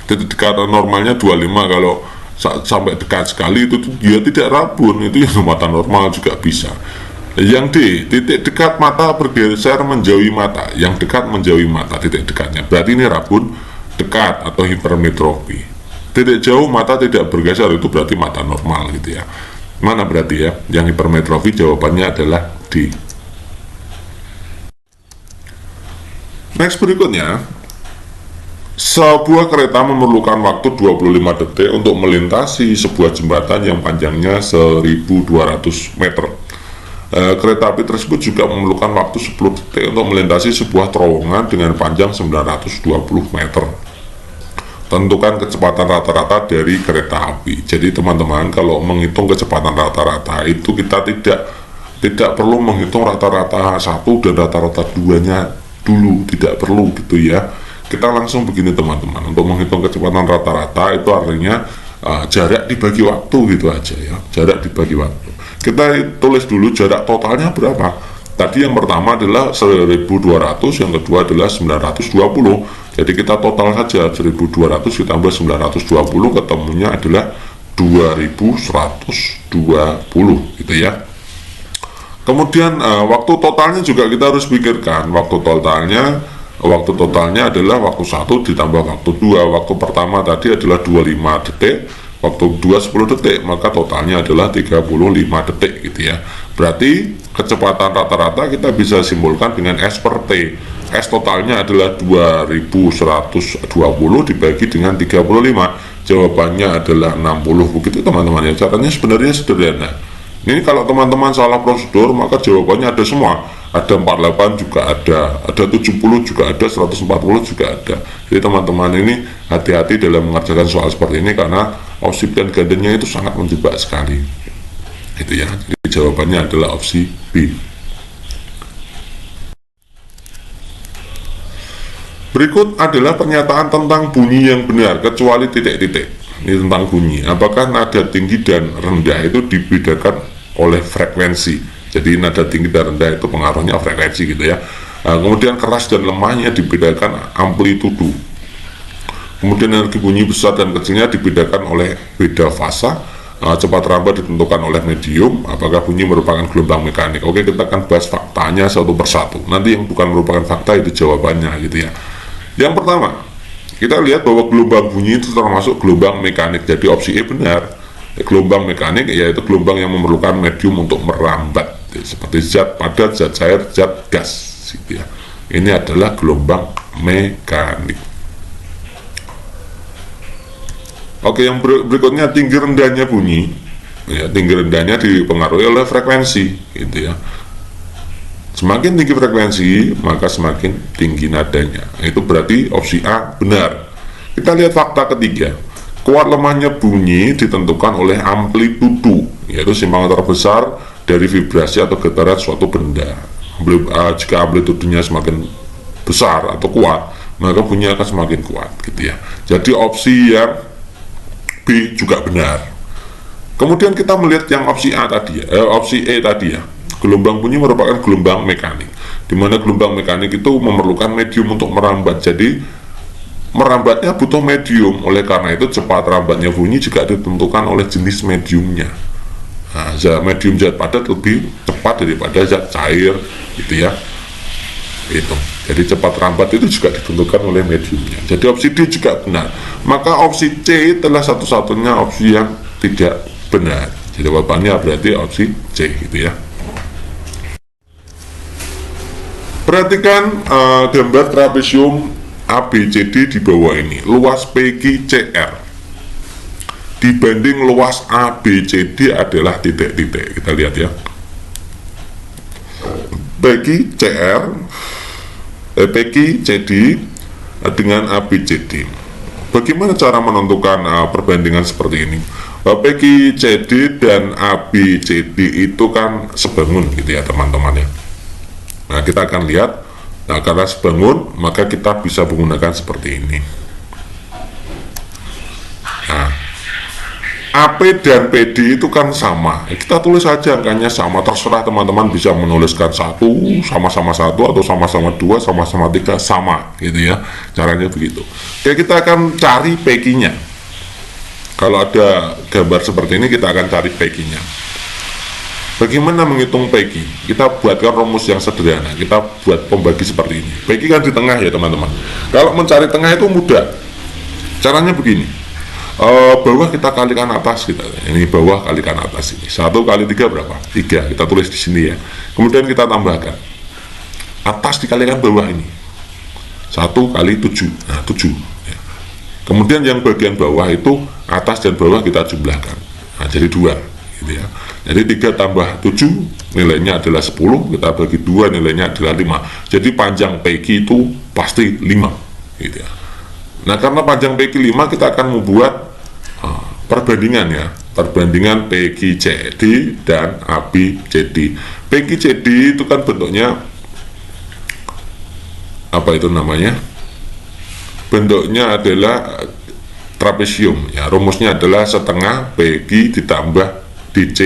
Titik dekat normalnya 25, kalau sampai dekat sekali itu dia tidak rabun, itu yang mata normal juga bisa. Yang D, titik dekat mata bergeser menjauhi mata. Yang dekat menjauhi mata, titik dekatnya. Berarti ini rabun dekat atau hipermetropi. Titik jauh mata tidak bergeser, itu berarti mata normal, gitu ya. Mana berarti ya? Yang hipermetrofi jawabannya adalah D. Next berikutnya, sebuah kereta memerlukan waktu 25 detik untuk melintasi sebuah jembatan yang panjangnya 1200 meter. Kereta api tersebut juga memerlukan waktu 10 detik untuk melintasi sebuah terowongan dengan panjang 920 meter. Tentukan kecepatan rata-rata dari kereta api. Jadi teman-teman, kalau menghitung kecepatan rata-rata itu kita tidak perlu menghitung rata-rata 1 dan rata-rata 2-nya dulu, tidak perlu, gitu ya. Kita langsung begini teman-teman, untuk menghitung kecepatan rata-rata itu artinya jarak dibagi waktu, gitu aja ya. Jarak dibagi waktu. Kita tulis dulu jarak totalnya berapa. Tadi yang pertama adalah 1200, yang kedua adalah 920. Jadi kita total saja 1200 ditambah 920, ketemunya adalah 2120, gitu ya. Kemudian waktu totalnya juga kita harus pikirkan. Waktu totalnya waktu totalnya adalah waktu 1 ditambah waktu 2. Waktu pertama tadi adalah 25 detik, waktu 2 10 detik, maka totalnya adalah 35 detik gitu ya. Berarti kecepatan rata-rata kita bisa simpulkan dengan S per T. S totalnya adalah 2120 dibagi dengan 35. Jawabannya adalah 60. Begitu teman-teman ya. Caranya sebenarnya sederhana. Ini kalau teman-teman salah prosedur, maka jawabannya ada semua. Ada 48 juga ada 70 juga ada, 140 juga ada. Jadi teman-teman ini hati-hati dalam mengerjakan soal seperti ini, karena opsi pilihan gandanya itu sangat menjebak sekali. Itu ya. Jadi jawabannya adalah opsi B. Berikut adalah pernyataan tentang bunyi yang benar kecuali titik-titik. Ini tentang bunyi. Apakah nada tinggi dan rendah itu dibedakan oleh frekuensi? Jadi nada tinggi dan rendah itu pengaruhnya frekuensi gitu ya. Kemudian keras dan lemahnya dibedakan amplitudo. Kemudian energi bunyi besar dan kecilnya dibedakan oleh beda fasa. Cepat lambat ditentukan oleh medium. Apakah bunyi merupakan gelombang mekanik? Oke, kita akan bahas faktanya satu persatu. Nanti yang bukan merupakan fakta itu jawabannya gitu ya. Yang pertama, kita lihat bahwa gelombang bunyi itu termasuk gelombang mekanik. Jadi opsi E benar. Gelombang mekanik yaitu gelombang yang memerlukan medium untuk merambat, seperti zat padat, zat cair, zat gas gitu ya. Ini adalah gelombang mekanik. Oke, yang berikutnya tinggi rendahnya bunyi ya, tinggi rendahnya dipengaruhi oleh frekuensi gitu ya. Semakin tinggi frekuensi maka semakin tinggi nadanya. Itu berarti opsi A benar. Kita lihat fakta ketiga. Kuat lemahnya bunyi ditentukan oleh amplitudo, yaitu simpangan terbesar dari vibrasi atau getaran suatu benda. Jika amplitudonya semakin besar atau kuat, maka bunyi akan semakin kuat gitu ya. Jadi opsi yang B juga benar. Kemudian kita melihat yang opsi A tadi ya, opsi E tadi ya. Gelombang bunyi merupakan gelombang mekanik, di mana gelombang mekanik itu memerlukan medium untuk merambat. Jadi merambatnya butuh medium, oleh karena itu cepat rambatnya bunyi juga ditentukan oleh jenis mediumnya. Nah, medium zat padat lebih cepat daripada zat cair gitu ya. Itu. Jadi cepat rambat itu juga ditentukan oleh mediumnya. Jadi opsi D juga benar. Maka opsi C adalah satu-satunya opsi yang tidak benar. Jadi jawabannya berarti opsi C gitu ya. Perhatikan gambar trapesium ABCD di bawah ini. Luas PQCR dibanding luas ABCD adalah titik-titik. Kita lihat ya. PQCD dengan ABCD. Bagaimana cara menentukan perbandingan seperti ini? PQCD dan ABCD itu kan sebangun gitu ya teman-teman ya. Nah, kita akan lihat. Nah, karena sebangun, maka kita bisa menggunakan seperti ini. Nah, AP dan PD itu kan sama. Kita tulis saja angkanya sama. Terserah teman-teman bisa menuliskan satu, sama-sama satu, atau sama-sama dua, sama-sama tiga, sama gitu ya. Caranya begitu. Oke, kita akan cari PQ-nya. Kalau ada gambar seperti ini, kita akan cari PQ-nya. Bagaimana menghitung PQ? Kita buatkan rumus yang sederhana. Kita buat pembagi seperti ini. PQ kan di tengah ya teman-teman. Kalau mencari tengah itu mudah. Caranya begini. Bawah kita kalikan atas kita. Ini bawah kalikan atas ini. 1 kali 3 berapa? 3. Kita tulis di sini ya. Kemudian kita tambahkan. Atas dikalikan bawah ini. 1 kali 7. Nah, 7. Ya. Kemudian yang bagian bawah itu atas dan bawah kita jumlahkan. Nah, jadi 2. Gitu ya. Jadi 3 tambah 7 nilainya adalah 10, kita bagi 2 nilainya adalah 5. Jadi panjang PQ itu pasti 5 gitu ya. Nah, karena panjang PQ 5, kita akan membuat perbandingan ya, perbandingan PQCD dan ABCD. PQCD itu kan bentuknya apa itu namanya? Bentuknya adalah trapesium ya. Rumusnya adalah setengah PQ ditambah DC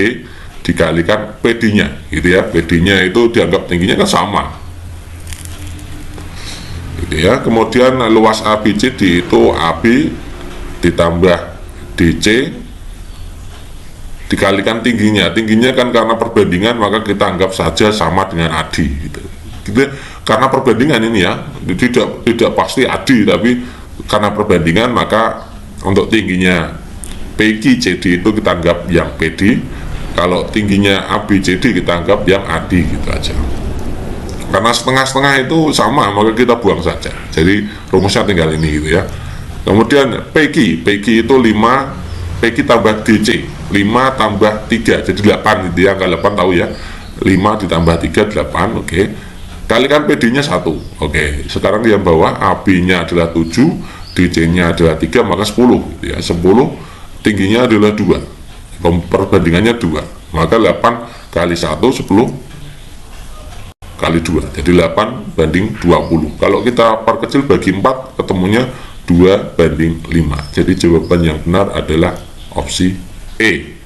dikalikan PD-nya gitu ya. PD-nya itu dianggap tingginya kan sama gitu ya. Kemudian luas ABCD itu AB ditambah DC dikalikan tingginya. Tingginya kan karena perbandingan maka kita anggap saja sama dengan AD gitu. karena perbandingan ini ya, tidak pasti ADI, tapi karena perbandingan maka untuk tingginya PQ CD itu kita anggap yang PD, kalau tingginya ABCD kita anggap yang ADI, gitu aja. Karena setengah-setengah itu sama, maka kita buang saja. Jadi rumusnya tinggal ini gitu ya. Kemudian PQ itu 5, PQ tambah DC 5 tambah 3 jadi 8 gitu ya. Angka 8 tahu ya, 5 ditambah 3 8, oke. Kalikan PD nya 1, oke. Sekarang yang bawah AB nya adalah 7, DC nya adalah 3, maka 10 gitu ya. 10 tingginya adalah 2, perbandingannya 2, maka 8 kali 1 10 kali 2, jadi 8 banding 20. Kalau kita perkecil bagi 4, ketemunya 2 banding 5. Jadi jawaban yang benar adalah opsi E.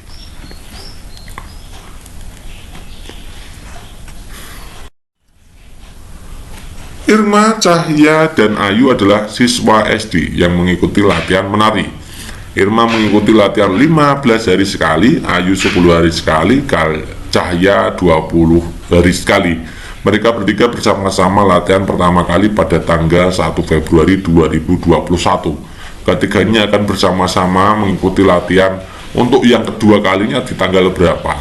Irma, Cahya, dan Ayu adalah siswa SD yang mengikuti latihan menari. Irma mengikuti latihan 15 hari sekali, Ayu 10 hari sekali, Cahya 20 hari sekali. Mereka bertiga bersama-sama latihan pertama kali pada tanggal 1 Februari 2021. Ketiganya akan bersama-sama mengikuti latihan untuk yang kedua kalinya di tanggal berapa?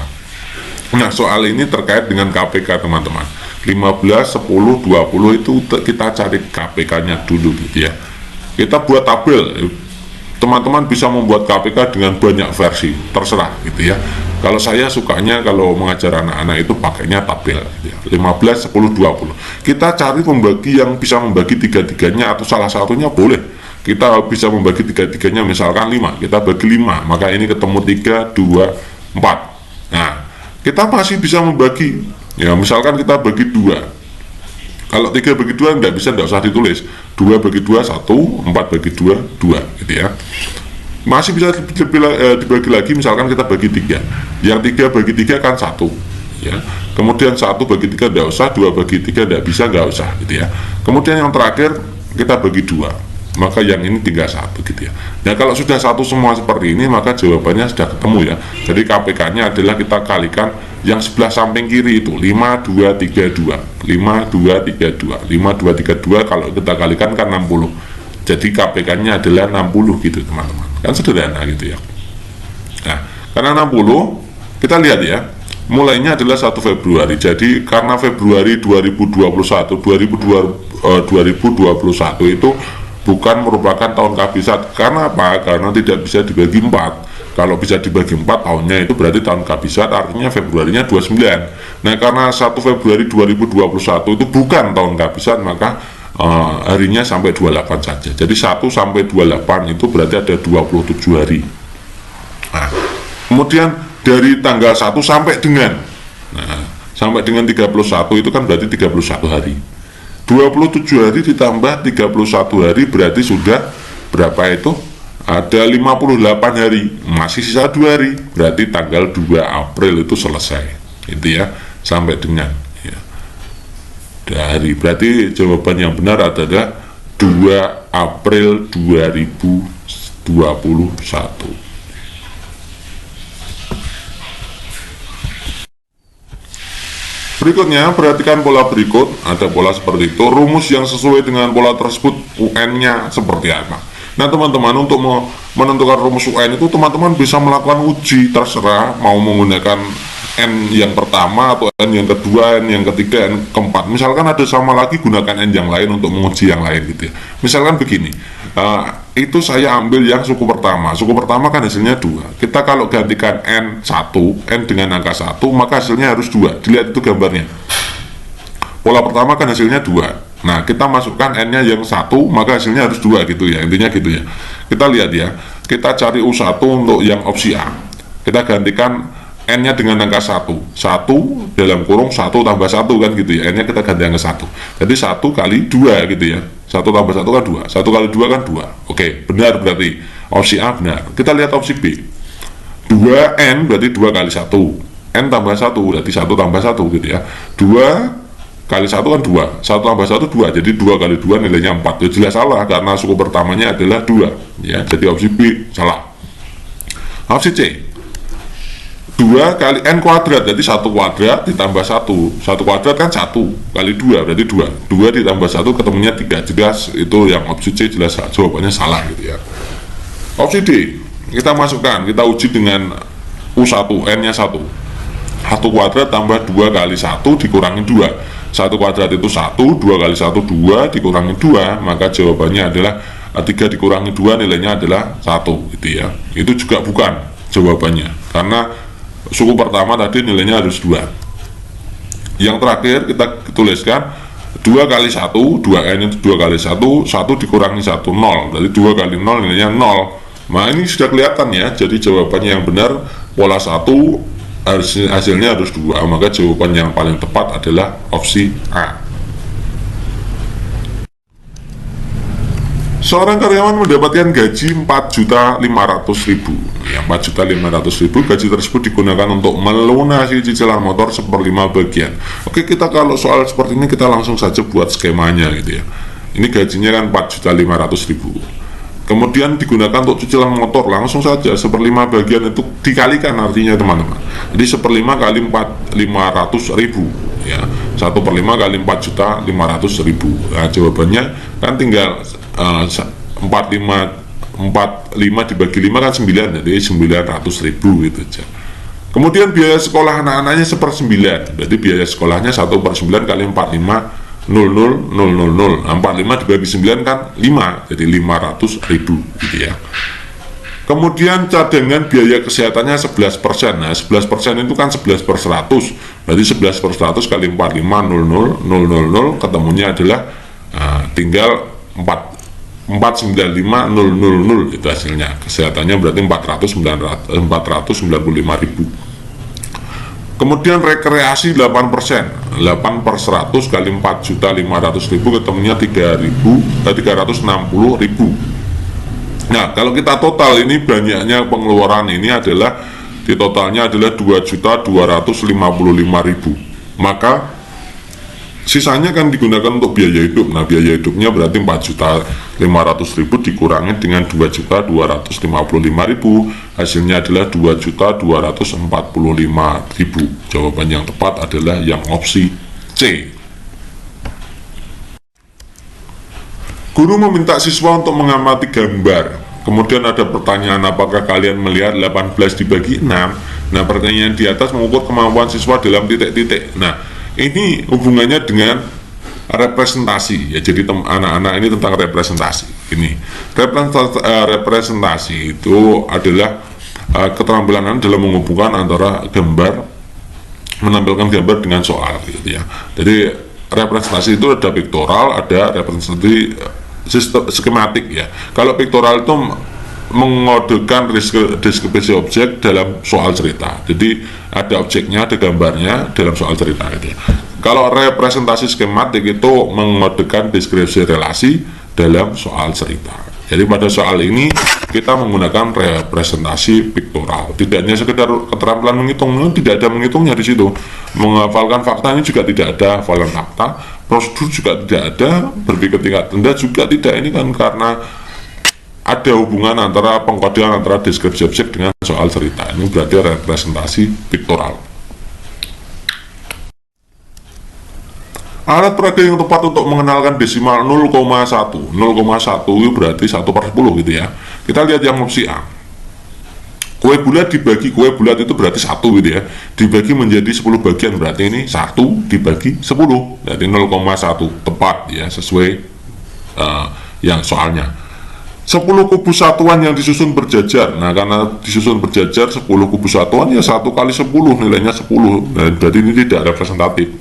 Nah, soal ini terkait dengan KPK teman-teman. 15, 10, 20 itu kita cari KPK-nya dulu gitu ya. Kita buat tabel. Teman-teman bisa membuat KPK dengan banyak versi, terserah gitu ya. Kalau saya sukanya kalau mengajar anak-anak itu pakainya tabel gitu ya. 15, 10, 20. Kita cari pembagi yang bisa membagi tiga-tiganya atau salah satunya boleh. Kita bisa membagi tiga-tiganya misalkan 5, kita bagi 5, maka ini ketemu 3, 2, 4. Nah, kita masih bisa membagi, ya misalkan kita bagi 2. Kalau 3 bagi 2 nggak usah ditulis. 2 bagi 2 1, 4 bagi 2 2 gitu ya. Masih bisa dibagi lagi, misalkan kita bagi 3. Yang 3 bagi 3 kan 1 ya. Kemudian 1 bagi 3 nggak usah, 2 bagi 3 nggak bisa, nggak usah gitu ya. Kemudian yang terakhir kita bagi 2, maka yang ini tinggal 1 gitu ya. Nah, kalau sudah 1 semua seperti ini, maka jawabannya sudah ketemu ya. Jadi KPK-nya adalah kita kalikan yang sebelah samping kiri itu 5, 2, 3, 2 5, 2, 3, 2 5, 2, 3, 2 kalau kita kalikan kan 60. Jadi KPK-nya adalah 60 gitu teman-teman. Kan sederhana gitu ya. Nah, karena 60 kita lihat ya, mulainya adalah 1 Februari. Jadi karena Februari 2021 itu bukan merupakan tahun kabisat. Karena apa? Karena tidak bisa dibagi 4. Kalau bisa dibagi 4 tahunnya itu berarti tahun kabisat, artinya Februarinya 29. Nah, karena 1 Februari 2021 itu bukan tahun kabisat, maka harinya sampai 28 saja. Jadi 1 sampai 28 itu berarti ada 27 hari. Nah, kemudian dari tanggal 1 sampai dengan sampai dengan 31 itu kan berarti 31 hari. 27 hari ditambah 31 hari berarti sudah berapa itu? Ada 58 hari, masih sisa 2 hari, berarti tanggal 2 April itu selesai, itu ya, sampai dengan ya, hari. Berarti jawaban yang benar adalah 2 April 2021. Berikutnya, perhatikan pola berikut. Ada pola seperti itu. Rumus yang sesuai dengan pola tersebut, UN-nya seperti apa? Nah teman-teman, untuk menentukan rumus UN itu teman-teman bisa melakukan uji, terserah mau menggunakan N yang pertama atau N yang kedua, N yang ketiga, N keempat. Misalkan ada sama lagi, gunakan N yang lain untuk menguji yang lain gitu ya. Misalkan begini, itu saya ambil yang suku pertama. Suku pertama kan hasilnya 2. Kita kalau gantikan N1, N dengan angka 1, maka hasilnya harus 2. Dilihat itu gambarnya. Pola pertama kan hasilnya 2. Nah, kita masukkan N-nya yang 1, maka hasilnya harus 2 gitu ya. Intinya gitu ya. Kita lihat ya. Kita cari U1 untuk yang opsi A. Kita gantikan N-nya dengan angka 1. 1 dalam kurung 1 tambah 1 kan gitu ya. N-nya kita ganti angka 1. Jadi 1 kali 2 gitu ya. 1 tambah 1 kan 2. 1 kali 2 kan 2. Oke, benar berarti. Opsi A benar. Kita lihat opsi B. 2N berarti 2 kali 1. N tambah 1 berarti 1 tambah 1 gitu ya. 2 kali 1 kan 2, 1 tambah 1 2, jadi 2 kali 2 nilainya 4. Ya jelas salah, karena suku pertamanya adalah 2 ya, jadi opsi B salah. Opsi C, 2 kali n kuadrat, jadi 1 kuadrat ditambah 1 kuadrat kan 1 kali 2 berarti 2 ditambah 1 ketemunya 3. Jelas itu yang opsi C jelas jawabannya salah gitu ya. Opsi D kita masukkan, kita uji dengan U1, n nya 1 kuadrat tambah 2 kali 1 dikurangi 2. 1 kuadrat itu 1, 2 kali 1 2 dikurangi 2, maka jawabannya adalah 3 dikurangi 2 nilainya adalah 1 gitu ya. Itu juga bukan jawabannya, karena suku pertama tadi nilainya harus 2. Yang terakhir kita tuliskan 2 kali 1, 2n itu 2 kali 1 dikurangi 1, 0. Dari 2 kali 0 nilainya 0. Nah ini sudah kelihatan ya, jadi jawabannya yang benar pola 1 hasilnya harus 2, maka jawaban yang paling tepat adalah opsi A. Seorang karyawan mendapatkan gaji 4.500.000. Ya, 4.500.000 gaji tersebut digunakan untuk melunasi cicilan motor 1/5 bagian. Oke, kita kalau soal seperti ini kita langsung saja buat skemanya gitu ya. Ini gajinya kan 4.500.000. Kemudian digunakan untuk cicilan motor, langsung saja 1/5 bagian itu dikalikan artinya teman-teman. Jadi 1/5 kali 4.500.000 ya. 1/5 kali 4.500.000. Nah, jawabannya kan tinggal 45 dibagi 5 kan 9, jadi 900.000 gitu aja. Kemudian biaya sekolah anak-anaknya 1/9, berarti biaya sekolahnya 1/9 kali 45 0,0,000. 45 dibagi 9 kan 5, jadi 500.000 gitu ya. Kemudian cadangan biaya kesehatannya 11%. Nah 11% itu kan 11/100, berarti 11/100 kali 45 0,000 ketemunya adalah tinggal 495.000 itu hasilnya. Kesehatannya berarti 495.000. Kemudian rekreasi 8%, 8/100 kali 4.500.000 ketemunya 360.000. Nah kalau kita total ini banyaknya pengeluaran ini adalah di totalnya adalah 2.255.000, maka sisanya kan digunakan untuk biaya hidup. Nah biaya hidupnya berarti 4.500.000 dikurangi dengan 2.255.000, hasilnya adalah 2.245.000. Jawaban yang tepat adalah yang opsi C. Guru meminta siswa untuk mengamati gambar. Kemudian ada pertanyaan, apakah kalian melihat 18 dibagi 6? Nah pertanyaan di atas mengukur kemampuan siswa dalam titik-titik. Nah ini hubungannya dengan representasi ya, jadi anak-anak ini tentang representasi. Ini representasi itu adalah keterampilan dalam menghubungkan antara gambar, menampilkan gambar dengan soal gitu ya. Jadi representasi itu ada pictorial, ada representasi sistem skematik ya. Kalau pictorial itu mengodekan deskripsi objek dalam soal cerita, jadi ada objeknya, ada gambarnya dalam soal cerita gitu ya. Kalau representasi skematik itu mengodekan deskripsi relasi dalam soal cerita. Jadi pada soal ini kita menggunakan representasi pictorial. Tidak hanya sekedar keterampilan menghitung, tidak ada menghitungnya di situ. Menghafalkan fakta ini juga tidak ada hafalan fakta, prosedur juga tidak ada, berpikir tingkat rendah juga tidak. Ini kan karena ada hubungan antara pengkodean antara deskripsi objek dengan soal cerita. Ini berarti representasi pictorial. Alat peraga yang tepat untuk mengenalkan desimal 0,1 itu berarti 1/10 gitu ya. Kita lihat yang opsi A. Kue bulat dibagi, kue bulat itu berarti 1 gitu ya, dibagi menjadi 10 bagian, berarti ini 1 dibagi 10, berarti 0,1 tepat ya, sesuai yang soalnya. 10 kubus satuan yang disusun berjajar. Nah karena disusun berjajar 10 kubus satuan ya 1 kali 10 nilainya 10. Nah, berarti ini tidak representatif.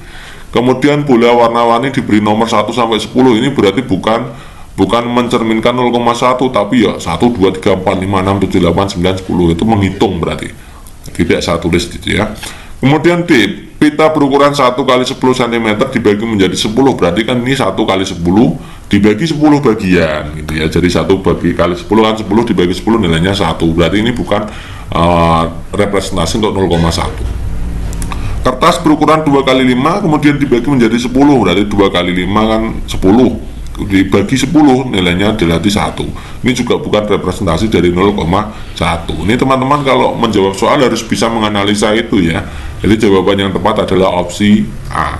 Kemudian bola warna-warni diberi nomor 1 sampai 10, ini berarti bukan mencerminkan 0,1, tapi ya 1, 2, 3, 4, 5, 6, 7, 8, 9, 10 itu menghitung, berarti tidak saya tulis gitu ya. Kemudian D, pita berukuran 1 kali 10 cm dibagi menjadi 10, berarti kan ini 1 kali 10 dibagi 10 bagian gitu ya. Jadi 1 bagi kali 10 kan 10 dibagi 10 nilainya 1, berarti ini bukan representasi untuk 0,1. Kertas berukuran 2 kali 5 kemudian dibagi menjadi 10, berarti 2 kali 5 kan 10, dibagi 10 nilainya dilewati 1. Ini juga bukan representasi dari 0,1. Ini teman-teman kalau menjawab soal harus bisa menganalisa itu ya. Jadi jawaban yang tepat adalah opsi A.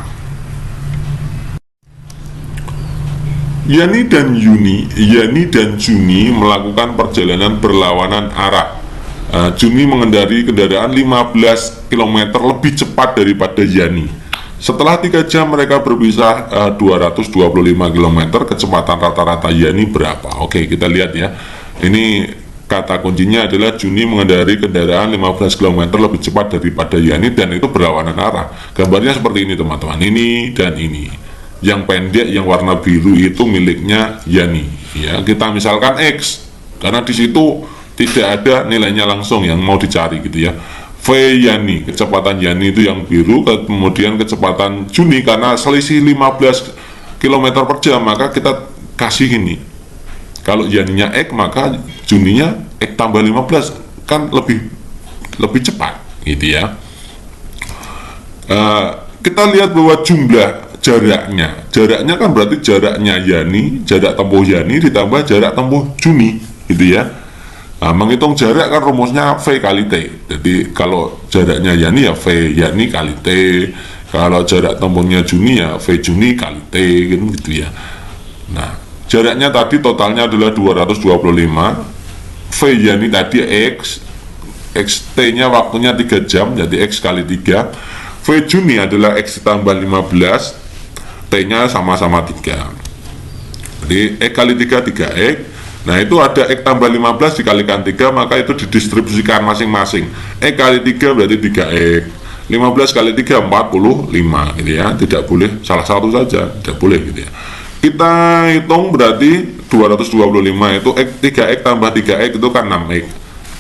Yani dan Juni melakukan perjalanan berlawanan arah. Juni mengendari kendaraan 15 km lebih cepat daripada Yani. Setelah 3 jam mereka berpisah 225 km, kecepatan rata-rata Yani berapa? Oke, kita lihat ya. Ini kata kuncinya adalah Juni mengendari kendaraan 15 km lebih cepat daripada Yani dan itu berlawanan arah. Gambarnya seperti ini teman-teman, ini dan ini. Yang pendek yang warna biru itu miliknya Yani. Ya, kita misalkan X, karena di situ tidak ada nilainya langsung yang mau dicari gitu ya. V Yani, kecepatan Yani itu yang biru, kemudian kecepatan Juni karena selisih 15 km per jam, maka kita kasih ini. Kalau Yani-nya X, maka Juninya X tambah 15, kan lebih cepat, gitu ya. Kita lihat bahwa jumlah jaraknya kan berarti jaraknya Yani, jarak tempuh Yani ditambah jarak tempuh Juni, gitu ya. Menghitung jarak kan rumusnya V kali T. Jadi kalau jaraknya Yani ya V Yani kali T, kalau jarak tempuhnya Juni ya V Juni kali T, gitu ya. Nah, jaraknya tadi totalnya adalah 225. V Yani tadi X T nya waktunya 3 jam, jadi X kali 3. V Juni adalah X tambah 15, T nya sama-sama 3. Jadi X kali 3 3X. Nah, itu ada X tambah 15 dikalikan 3, maka itu didistribusikan masing-masing. X kali 3 berarti 3X. 15 kali 3 45, gitu ya. Tidak boleh salah satu saja, tidak boleh gitu ya. Kita hitung berarti 225 itu X, 3X tambah 3X itu kan 6X.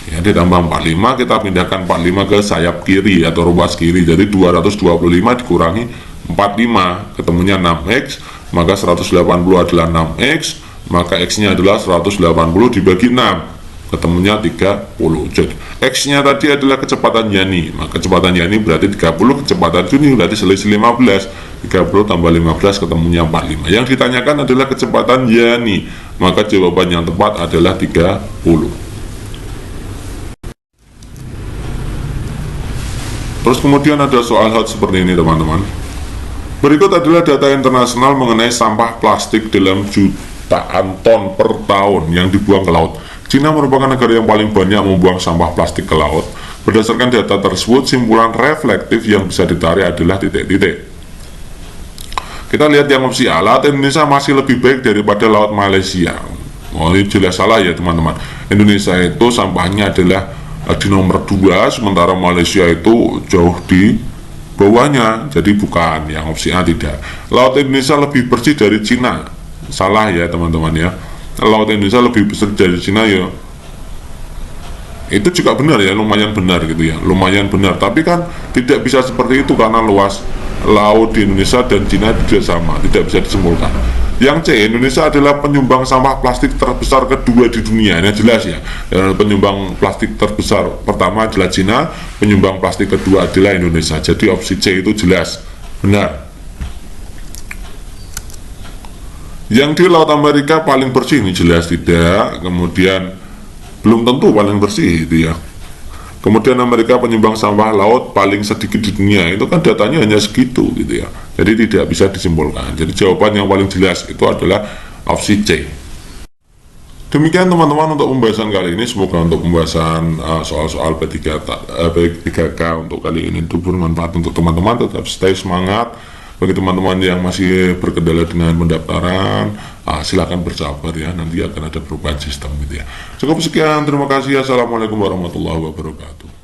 Ya, ditambah 45, kita pindahkan 45 ke sayap kiri atau ruas kiri. Jadi 225 dikurangi 45, ketemunya 6X, maka 180 adalah 6X. Maka X-nya adalah 180 dibagi 6, ketemunya 30. Jadi X-nya tadi adalah kecepatan Yani, maka kecepatan Yani berarti 30, kecepatan Juni berarti selisih 15. 30 tambah 15 ketemunya 45. Yang ditanyakan adalah kecepatan Yani, maka jawaban yang tepat adalah 30. Terus kemudian ada soal hot seperti ini teman-teman. Berikut adalah data internasional mengenai sampah plastik dalam jutaan ton per tahun yang dibuang ke laut. Cina merupakan negara yang paling banyak membuang sampah plastik ke laut. Berdasarkan data tersebut, simpulan reflektif yang bisa ditarik adalah titik-titik. Kita lihat yang opsi A, laut Indonesia masih lebih baik daripada laut Malaysia. Oh, ini jelas salah ya teman-teman. Indonesia itu sampahnya adalah di nomor 2, sementara Malaysia itu jauh di bawahnya. Jadi bukan, yang opsi A tidak. Laut Indonesia lebih bersih dari Cina. Salah ya teman-teman ya. Laut Indonesia lebih besar dari Cina ya, itu juga benar ya, lumayan benar gitu ya, lumayan benar. Tapi kan tidak bisa seperti itu karena luas laut di Indonesia dan Cina tidak sama, tidak bisa disimpulkan. Yang C, Indonesia adalah penyumbang sampah plastik terbesar kedua di dunia. Ini jelas ya, penyumbang plastik terbesar pertama adalah Cina, penyumbang plastik kedua adalah Indonesia. Jadi opsi C itu jelas benar. Yang di Laut Amerika paling bersih, ini jelas tidak. Kemudian belum tentu paling bersih itu ya. Kemudian Amerika penyumbang sampah laut paling sedikit di dunia, itu kan datanya hanya segitu gitu ya. Jadi tidak bisa disimpulkan. Jadi jawaban yang paling jelas itu adalah opsi C. Demikian teman-teman untuk pembahasan kali ini. Semoga untuk pembahasan soal-soal P3K untuk kali ini itu bermanfaat untuk teman-teman. Tetap stay semangat. Bagi teman-teman yang masih berkendala dengan pendaftaran, silakan bersabar ya, nanti akan ada perubahan sistem gitu ya. Cukup sekian, terima kasih. Assalamualaikum warahmatullahi wabarakatuh.